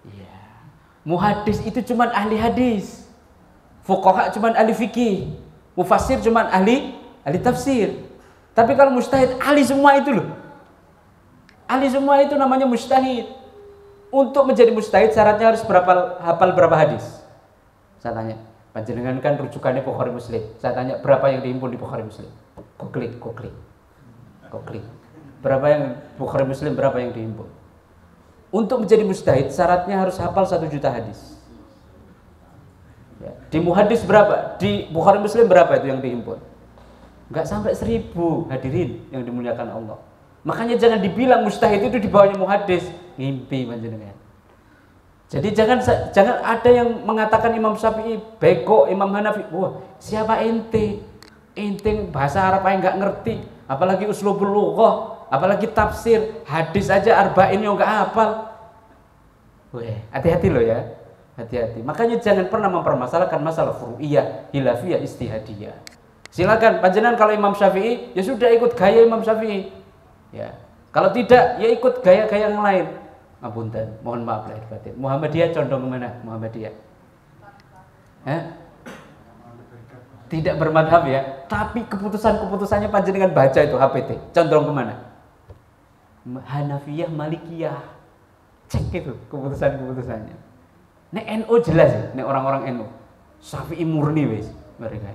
Ya. Muhaddis itu cuman ahli hadis. Fuqaha cuman ahli fikih. Mufassir cuman ahli tafsir. Tapi kalau mujtahid ahli semua itu loh. Ahli semua itu namanya mujtahid. Untuk menjadi mujtahid syaratnya harus hafal berapa hadis? Saya tanya, panjenengan kan rujukannya Bukhari Muslim. Saya tanya berapa yang dihimpun di Bukhari Muslim? Klik. Berapa yang Bukhari Muslim, berapa yang dihimpun? Untuk menjadi mujtahid syaratnya harus hafal 1 juta hadis. Ya. Di muhaddis berapa? Di Bukhari Muslim berapa itu yang dihimpun? Enggak sampai 1000, hadirin yang dimuliakan Allah. Makanya jangan dibilang mujtahid itu di bawahnya muhaddis, ngimpi panjenengan. Jadi jangan ada yang mengatakan Imam Syafi'i bego, Imam Hanafi. Wah, siapa ente? Ente bahasa Arab aja enggak ngerti, apalagi uslubul lughah, apalagi tafsir, hadis aja arba'in yang enggak hafal. Wah, hati-hati loh ya. Hati-hati. Makanya jangan pernah mempermasalahkan masalah furu'iyah, hilafiyah, istihadiyah. Silakan panjenengan kalau Imam Syafi'i ya sudah ikut gaya Imam Syafi'i. Ya. Kalau tidak ya ikut gaya-gaya yang lain. Ngapunten, mohon maaf lahir batin. Muhammadiyah condong kemana? Muhammadiyah. Tidak bermadhab ya, tapi keputusannya panjenengan baca itu HPT. Condong kemana? Hanafiyah, Malikiyah. Cek itu keputusannya. Nek NU jelas ya, nek orang-orang NU. Syafi'i murni wis mereka.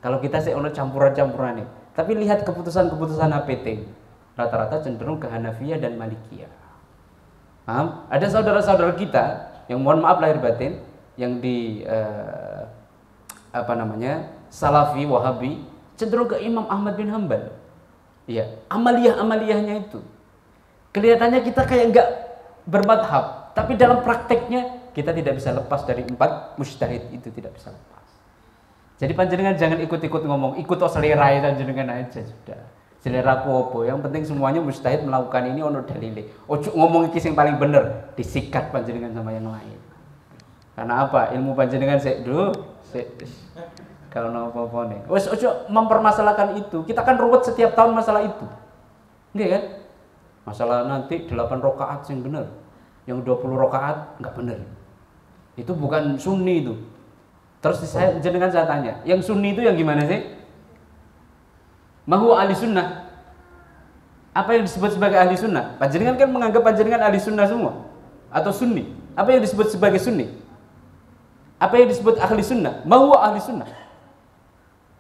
Kalau kita sih ono campuran-campuran nih. Tapi lihat keputusan HPT. Rata-rata cenderung ke Hanafiyah dan Malikiyah. Paham? Ada saudara-saudara kita yang mohon maaf lahir batin yang di Salafi, Wahabi cenderung ke Imam Ahmad bin Hanbal. Iya, amaliyahnya itu. Kelihatannya kita kayak enggak bermadhab, tapi dalam prakteknya kita tidak bisa lepas dari 4 mujtahid itu, tidak bisa lepas. Jadi panjenengan jangan ikut-ikut ngomong, ikut selera panjenengan aja sudah. Selera apa? Yang penting semuanya mujtahid melakukan ini ono dalile. Ojo ngomong iki sing paling bener, disikat panjenengan sama yang lain. Karena apa? Ilmu panjenengan kalau apa-apa nih. Wes ojo mempermasalahkan itu. Kita kan ruwet setiap tahun masalah itu. Enggak kan? Masalah nanti 8 rakaat yang bener. Yang 20 rakaat enggak bener. Itu bukan sunni itu. Terus saya tanya, yang sunni itu yang gimana sih? Mahu ahli sunnah. Apa yang disebut sebagai ahli sunnah? Panjenengan kan menganggap panjenengan ahli sunnah semua atau sunni. Apa yang disebut sebagai sunni? Apa yang disebut ahli sunnah? Mahu ahli sunnah.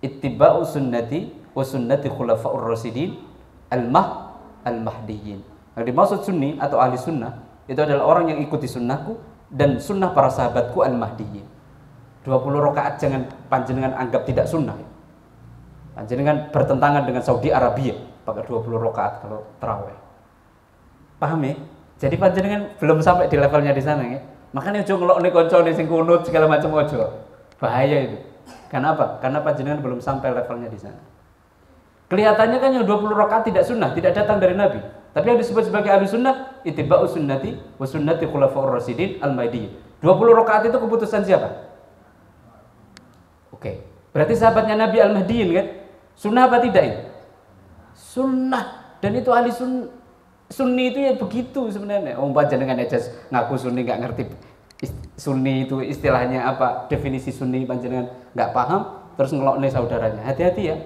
Ittiba'u sunnati wa sunnati khulafa'ur rasyidin al-mahdiyyin. Yang dimaksud sunni atau ahli sunnah itu adalah orang yang ikuti sunnahku dan sunnah para sahabatku al-mahdiyyin. 20 rakaat jangan panjenengan anggap tidak sunnah. Panjenengan bertentangan dengan Saudi Arabia pakai 20 rakaat kalau tarawih. Paham ya? Jadi panjenengan belum sampai di levelnya di sana ya. Makanya ojo ngelokne koncone sing kunut segala macam ojo. Bahaya itu. Karena apa? Karena panjenengan belum sampai levelnya di sana. Kelihatannya kan yang 20 rakaat tidak sunnah, tidak datang dari Nabi. Tapi yang disebut sebagai ahli sunnah, ittiba'u sunnati wa sunnati khulafa'ur rasyidin al-mahdiyyin. 20 rakaat itu keputusan siapa? Oke, berarti sahabatnya Nabi Al-Mahdiin kan? Sunnah apa tidak itu? Sunnah. Dan itu ahli sunni itu ya begitu sebenarnya. Panjenengan aja ngaku sunni nggak ngerti sunni itu istilahnya apa? Definisi sunni panjenengan nggak paham, terus ngelokne saudaranya. Hati-hati ya.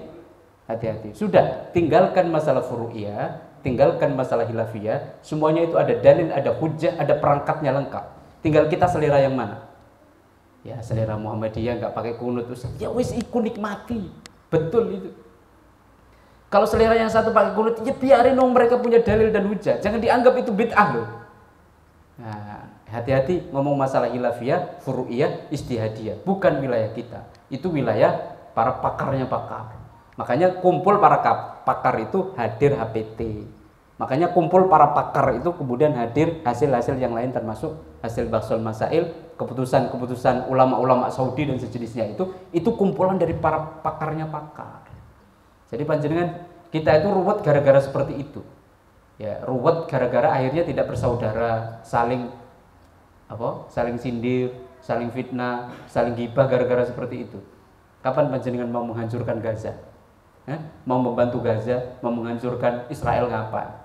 Hati-hati. Sudah, tinggalkan masalah furu'iyah, tinggalkan masalah khilafiyah. Semuanya itu ada dalil, ada hujjah, ada perangkatnya lengkap. Tinggal kita selera yang mana. Ya selera Muhammadiyah nggak pakai kunut, ya wis iku nikmati, betul itu. Kalau selera yang satu pakai kunut, ya biarin dong mereka punya dalil dan hujjah. Jangan dianggap itu bid'ah loh. Nah, hati-hati ngomong masalah khilafiyah, furu'iyah, istihadiyah. Bukan wilayah kita. Itu wilayah para pakarnya pakar. Makanya kumpul para pakar itu hadir HPT. Makanya kumpul para pakar itu kemudian hadir hasil-hasil yang lain termasuk hasil Bahsul Masail, keputusan-keputusan ulama-ulama Saudi dan sejenisnya itu kumpulan dari para pakarnya pakar. Jadi panjenengan kita itu ruwet gara-gara seperti itu. Ya, ruwet gara-gara akhirnya tidak bersaudara, saling sindir, saling fitnah, saling gibah gara-gara seperti itu. Kapan panjenengan mau menghancurkan Gaza? Mau membantu Gaza, mau menghancurkan Israel ngapain?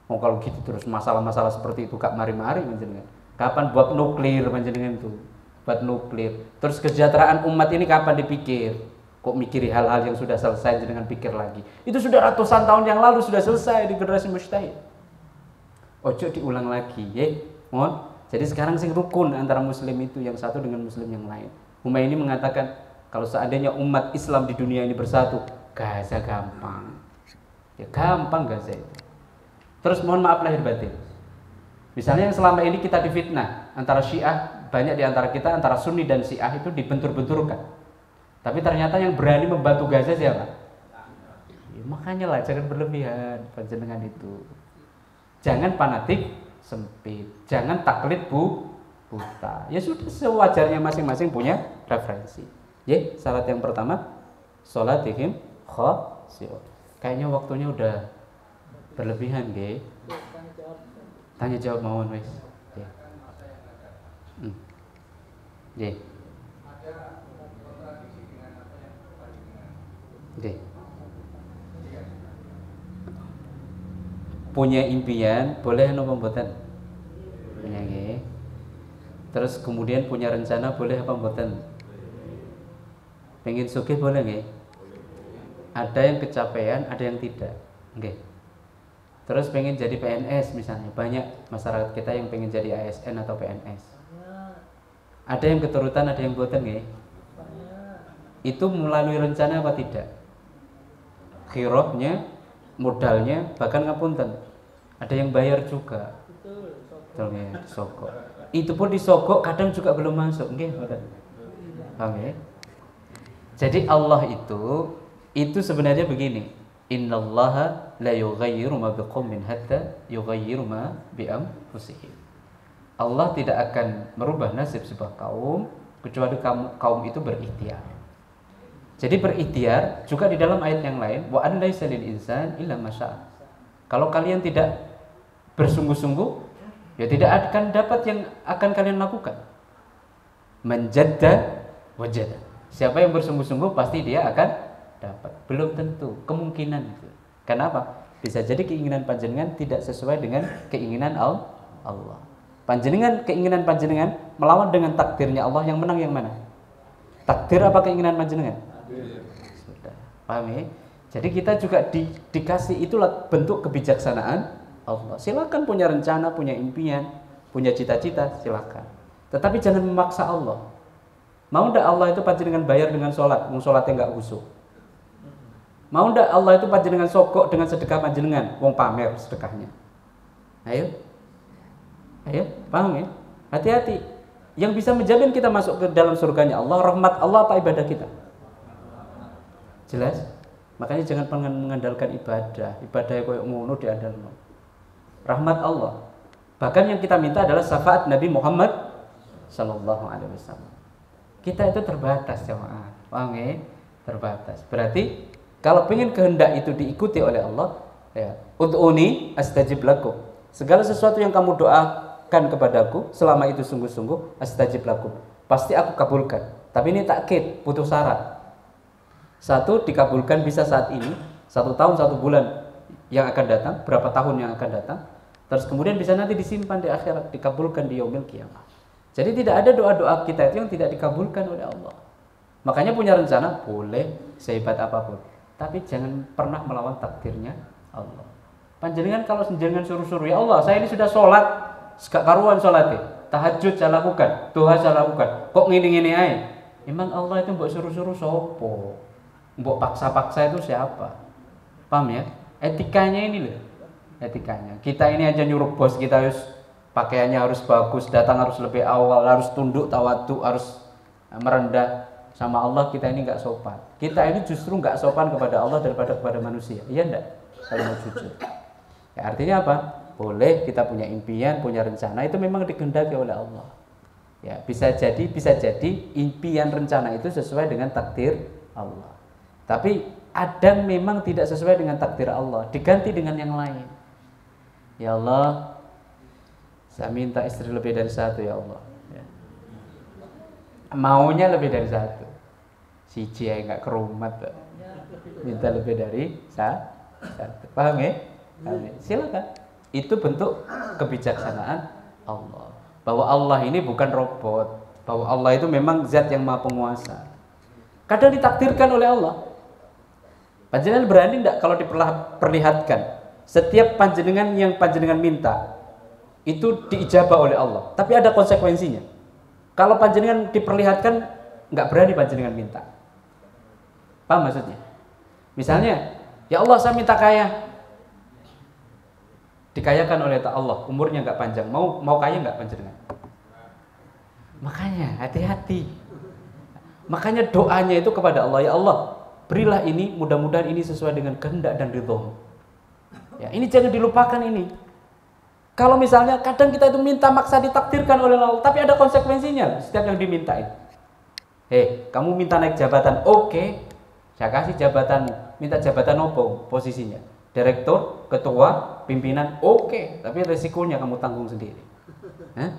Mau kalau gitu terus masalah-masalah seperti itu kak mari-mari panjenengan. Kapan buat nuklir panjenengan itu? Buat nuklir. Terus kesejahteraan umat ini kapan dipikir? Kok mikiri hal-hal yang sudah selesai dengan pikir lagi? Itu sudah ratusan tahun yang lalu sudah selesai di generasi mujtahid. Ojo diulang lagi, ya. Mohon. Jadi sekarang sing rukun antara muslim itu yang satu dengan muslim yang lain. Humayni mengatakan kalau seandainya umat Islam di dunia ini bersatu, Gaza gampang. Ya gampang Gaza itu. Terus mohon maaf lahir batin. Misalnya yang selama ini kita difitnah antara Syiah, banyak di antara kita antara Sunni dan Syiah itu dibentur-benturkan. Tapi ternyata yang berani membantu Gaza siapa? Ya, makanya lah jangan berlebihan panjenengan itu. Jangan fanatik sempit, jangan taklid buta. Ya sudah sewajarnya masing-masing punya referensi. Ya, syarat yang pertama sholatihim khashi'un. Kayaknya waktunya udah berlebihan, nggih. Tanya jawab mawon wis. Nggih. Nggih. Punya impian boleh napa mboten? Punya nggih. Terus kemudian punya rencana boleh apa mboten? Pengen sugih boleh nggih? Ada yang kecapean, ada yang tidak. Nggih. Terus pengen jadi PNS misalnya, banyak masyarakat kita yang pengen jadi ASN atau PNS. Ada yang keturutan, ada yang mboten nggih? Itu melalui rencana apa tidak? Khirohnya, modalnya, bahkan ngapunten. Ada yang bayar juga. Betul ya, disogok. Itu pun disogok kadang juga belum masuk, nggih, mboten. Paham ya? Jadi Allah itu sebenarnya begini. Innallaha la yughayyiru ma biqaumin hatta yughayyiru ma bi anfusihim. Allah tidak akan merubah nasib sebuah kaum kecuali kaum itu berikhtiar. Jadi berikhtiar juga di dalam ayat yang lain, wa an laisa lil insan illa ma syaa. Kalau kalian tidak bersungguh-sungguh, ya tidak akan dapat yang akan kalian lakukan. Manjadda wajada. Siapa yang bersungguh-sungguh pasti dia akan dapat. Belum tentu, kemungkinan itu. Kenapa? Bisa jadi keinginan panjenengan tidak sesuai dengan keinginan Allah. Keinginan panjenengan melawan dengan takdirnya Allah, yang menang yang mana? Takdir apa keinginan panjenengan? Sudah, paham ya? Jadi kita juga dikasih itulah bentuk kebijaksanaan Allah. Silakan punya rencana, punya impian, punya cita-cita, silakan. Tetapi jangan memaksa Allah. Mau ndak Allah itu panjenengan bayar dengan sholat, sholatnya nggak khusyuk? Mau ndak Allah itu panjenengan sogok dengan sedekah panjenengan, wong pamer sedekahnya? Ayo, paham ya? Hati-hati. Yang bisa menjamin kita masuk ke dalam surganya Allah, rahmat Allah apa ibadah kita? Jelas? Makanya jangan mengandalkan ibadah yang koyo ngono diandalno. Rahmat Allah. Bahkan yang kita minta adalah syafaat Nabi Muhammad sallallahu alaihi wasallam. Kita itu terbatas, jemaah. Paham ya? Terbatas. Berarti kalau ingin kehendak itu diikuti oleh Allah, ya, ud'uni astajib lakum. Segala sesuatu yang kamu doakan kepadaku selama itu sungguh-sungguh, astajib lakum. Pasti aku kabulkan. Tapi ini takkid, butuh syarat. Satu, dikabulkan bisa saat ini, 1 tahun 1 bulan yang akan datang, berapa tahun yang akan datang. Terus kemudian bisa nanti disimpan di akhirat, dikabulkan di yaumil qiyamah. Jadi tidak ada doa-doa kita itu yang tidak dikabulkan oleh Allah. Makanya punya rencana boleh sehebat apapun, tapi jangan pernah melawan takdirnya Allah. Panjenengan kalau jenengan suruh-suruh, ya Allah, saya ini sudah sholat, gak karuan sholatnya, tahajud saya lakukan, duha saya lakukan, kok ngini-ngini aja. Emang Allah itu mbok suruh-suruh sopo? Mbok paksa-paksa itu siapa? Paham ya? Etikanya ini loh. Etikanya. Kita ini aja nyuruh bos kita harus pakaiannya harus bagus, datang harus lebih awal, harus tunduk tawadhu, harus merendah. Sama Allah kita ini nggak sopan. Kita ini justru nggak sopan kepada Allah daripada kepada manusia. Iya enggak? Kalau mau jujur. Ya, artinya apa? Boleh kita punya impian, punya rencana, itu memang dikehendaki oleh Allah. Ya, bisa jadi impian rencana itu sesuai dengan takdir Allah. Tapi ada memang tidak sesuai dengan takdir Allah, diganti dengan yang lain. Ya Allah, saya minta istri lebih dari satu ya Allah. Ya. Maunya lebih dari satu. Siji aja nggak kerumat, minta lebih dari satu. Paham ya? Paham ya? Silakan. Itu bentuk kebijaksanaan Allah. Bahwa Allah ini bukan robot. Bahwa Allah itu memang zat yang maha penguasa. Kadang ditakdirkan oleh Allah. Panjenengan berani tidak kalau diperlihatkan setiap panjenengan yang panjenengan minta itu diijabah oleh Allah. Tapi ada konsekuensinya. Kalau panjenengan diperlihatkan nggak berani panjenengan minta. Paham maksudnya? Misalnya, ya Allah saya minta kaya. Dikayakan oleh Allah, umurnya nggak panjang, mau kaya nggak panjenengan? Makanya hati-hati. Makanya doanya itu kepada Allah, ya Allah, berilah ini, mudah-mudahan ini sesuai dengan kehendak dan ridho. Ya, ini jangan dilupakan ini. Kalau misalnya kadang kita itu minta maksa ditakdirkan oleh Allah, tapi ada konsekuensinya setiap yang dimintain. Hei, kamu minta naik jabatan, oke, saya kasih jabatanmu. Minta jabatan apa posisinya? Direktur, ketua, pimpinan, oke, tapi resikonya kamu tanggung sendiri. Hah?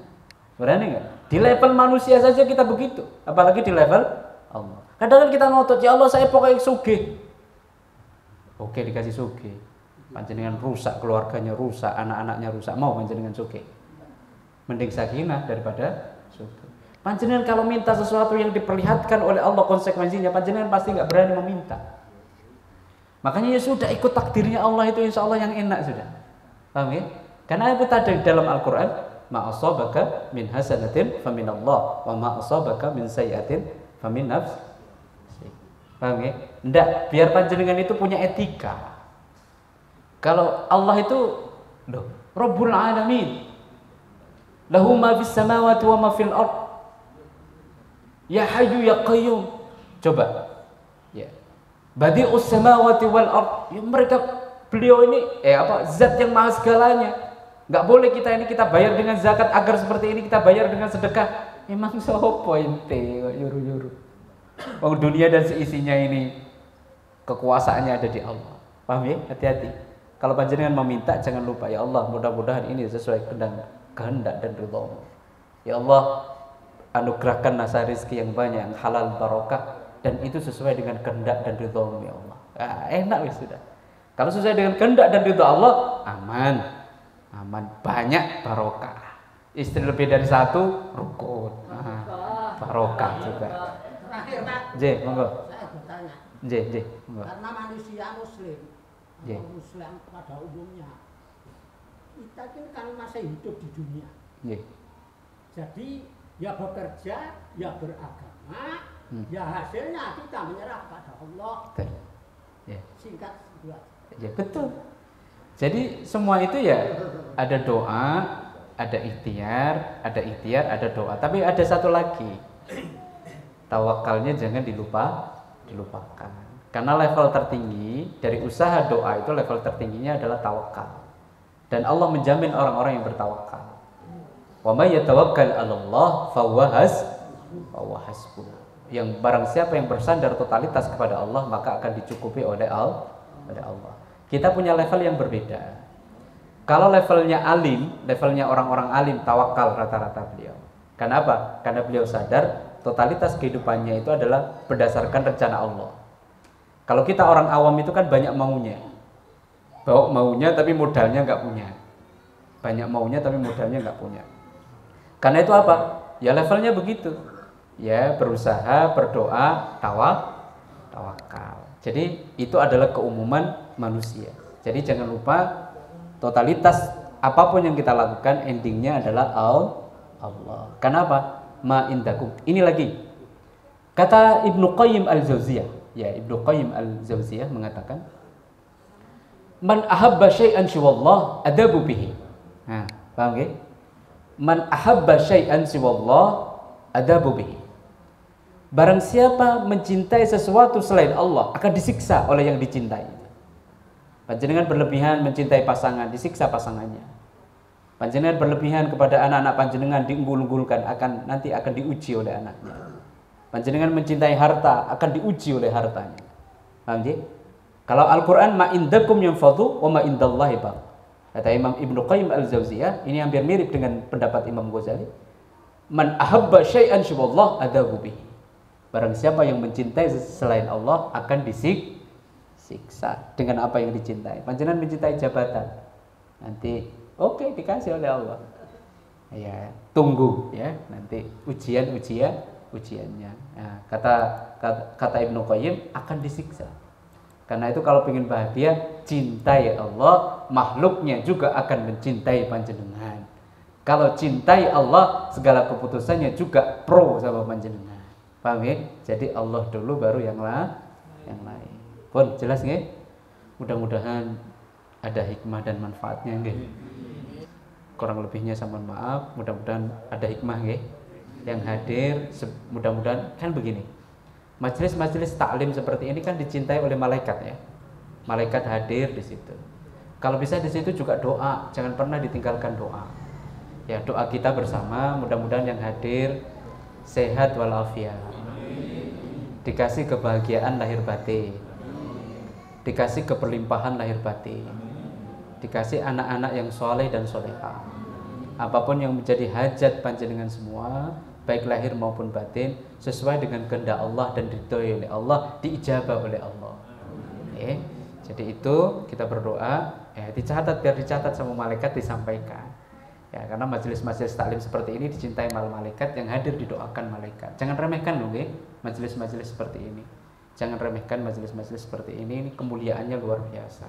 Berani nggak? Di level manusia saja kita begitu, apalagi di level Allah. Kadang kan kita ngotot, ya Allah saya pokoknya sugih. Oke, dikasih sugih. Panjenengan rusak, keluarganya rusak, anak-anaknya rusak, mau panjenengan sugih. Mending sakinah daripada sugih. Panjenengan kalau minta sesuatu yang diperlihatkan oleh Allah konsekuensinya, panjenengan pasti nggak berani meminta. Makanya ya sudah ikut takdirnya Allah itu insya Allah yang enak sudah. Paham ya? Karena itu tadi dalam Al-Quran, ma asabaka min hasanatin famin Allah, wa ma asabaka min sayyi'atin famin nafs. Paham ya? Ndak, biar panjenengan itu punya etika. Kalau Allah itu loh, Rabbul Alamin. Lahu ma fis samawati wa ma fil ard. Ya Hayyu ya Qayyum. Coba. Ya. Badi'us samawati wal ard. Ya, beliau ini zat yang maha segalanya. Enggak boleh kita bayar dengan zakat agar seperti ini kita bayar dengan sedekah. Emang sopo ente nyuruh-nyuruh. Wong dunia dan seisinya ini kekuasaannya ada di Allah. Paham ya? Hati-hati. Kalau panjenengan meminta jangan lupa, ya Allah, mudah-mudahan ini sesuai kehendak dan ridho-Mu. Ya Allah, anugerahkan nasa rezeki yang banyak, yang halal barokah, dan itu sesuai dengan kehendak dan ridho-Mu ya Allah. Enak wis sudah. Kalau sesuai dengan kehendak dan ridho Allah, aman, banyak barokah. Istri lebih dari satu, rukun, barokah juga. Terakhir Pak, Monggo. saya bertanya. Monggo. Karena manusia Muslim, Muslim pada umumnya, kita kan masih hidup di dunia. Jadi ya bekerja, ya beragama, ya hasilnya kita menyerah pada Allah. Singkat dua. Ya betul. Jadi semua itu ya ada doa, ada ikhtiar, ada doa. Tapi ada satu lagi, tawakalnya jangan dilupakan. Karena level tertinggi dari usaha doa itu level tertingginya adalah tawakal. Dan Allah menjamin orang-orang yang bertawakal. Wa may yatawakkal 'alallah fahuwa hasbuh. Yang barang siapa yang bersandar totalitas kepada Allah maka akan dicukupi oleh Allah. Kita punya level yang berbeda. Kalau levelnya alim, levelnya orang-orang alim tawakal rata-rata beliau. Kenapa? Karena beliau sadar totalitas kehidupannya itu adalah berdasarkan rencana Allah. Kalau kita orang awam itu kan banyak maunya. Bawa maunya tapi modalnya nggak punya. Banyak maunya tapi modalnya nggak punya. Karena itu apa? Ya levelnya begitu. Ya berusaha, berdoa, tawakal. Jadi itu adalah keumuman manusia. Jadi jangan lupa Totalitas apapun yang kita lakukan endingnya adalah Allah. Kenapa? Ma indakum. Ini lagi. Kata Ibnu Qayyim Al-Jauziyah, ya Ibnu Qayyim Al-Jauziyah mengatakan, man ahabba syai'an siwallah adabu bihi. Nah, paham nggih? Man ahabba syai'an siwallah adabu bihi. Barang siapa mencintai sesuatu selain Allah akan disiksa oleh yang dicintai. Panjenengan berlebihan mencintai pasangan, disiksa pasangannya. Panjenengan berlebihan kepada anak-anak panjenengan, diunggul-unggulkan, nanti akan diuji oleh anaknya. Panjenengan mencintai harta, akan diuji oleh hartanya. Paham ya? Kalau Al-Quran, ma indakum yanfadu wa ma indallahi baq. Kata Imam Ibnu Qayyim Al-Jauziyah, ini hampir mirip dengan pendapat Imam Ghazali. Man ahabba syai'an syawallah adahu bihi. Barang siapa yang mencintai selain Allah akan disiksa dengan apa yang dicintai. Panjenengan mencintai jabatan, nanti oke, dikasih oleh Allah. Ya, tunggu ya, nanti ujiannya. Nah, kata Ibnu Qayyim akan disiksa. Karena itu kalau ingin bahagia, cintai Allah, makhluknya juga akan mencintai panjenengan. Kalau cintai Allah, segala keputusannya juga pro sama panjenengan. Paham ya? Jadi Allah dulu baru yang lain. Pun jelas nggih? Mudah-mudahan ada hikmah dan manfaatnya nggih. Kurang lebihnya saya mohon maaf, mudah-mudahan ada hikmah nggih. Yang hadir mudah-mudahan kan begini. Majelis-majelis taklim seperti ini kan dicintai oleh malaikat ya. Malaikat hadir di situ. Kalau bisa di situ juga doa, jangan pernah ditinggalkan doa. Ya, doa kita bersama, mudah-mudahan yang hadir sehat walafiat, dikasih kebahagiaan lahir batin, dikasih keberlimpahan lahir batin, dikasih anak-anak yang soleh dan solehah. Apapun yang menjadi hajat panjenengan semua, baik lahir maupun batin, sesuai dengan kehendak Allah dan diridhoi oleh Allah, diijabah oleh Allah. Jadi itu kita berdoa, dicatat, biar dicatat sama malaikat, disampaikan. Ya, karena majelis-majelis taklim seperti ini dicintai malaikat, yang hadir didoakan malaikat. Jangan remehkan loh, majelis-majelis seperti ini. Jangan remehkan majelis-majelis seperti ini kemuliaannya luar biasa.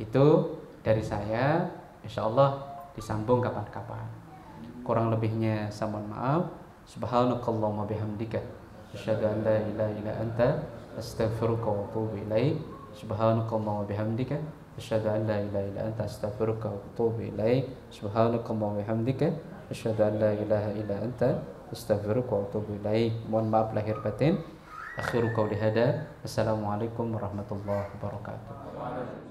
Itu dari saya, insyaallah disambung kapan-kapan. Kurang lebihnya saya mohon maaf. Subhanakallahumma bihamdika asyhadu an la ilaha illa anta astaghfiruka wa atubu ilaik. Subhanakallahumma bihamdika asyhadu an la ilaha illa anta astaghfiruka wa atubu ilaik. Subhanakallahumma bihamdika asyhadu an la ilaha illa anta astaghfiruka wa atubu ilaik. Mohon maaf lahir batin. Akhiru qauli hada. Assalamualaikum warahmatullahi wabarakatuh.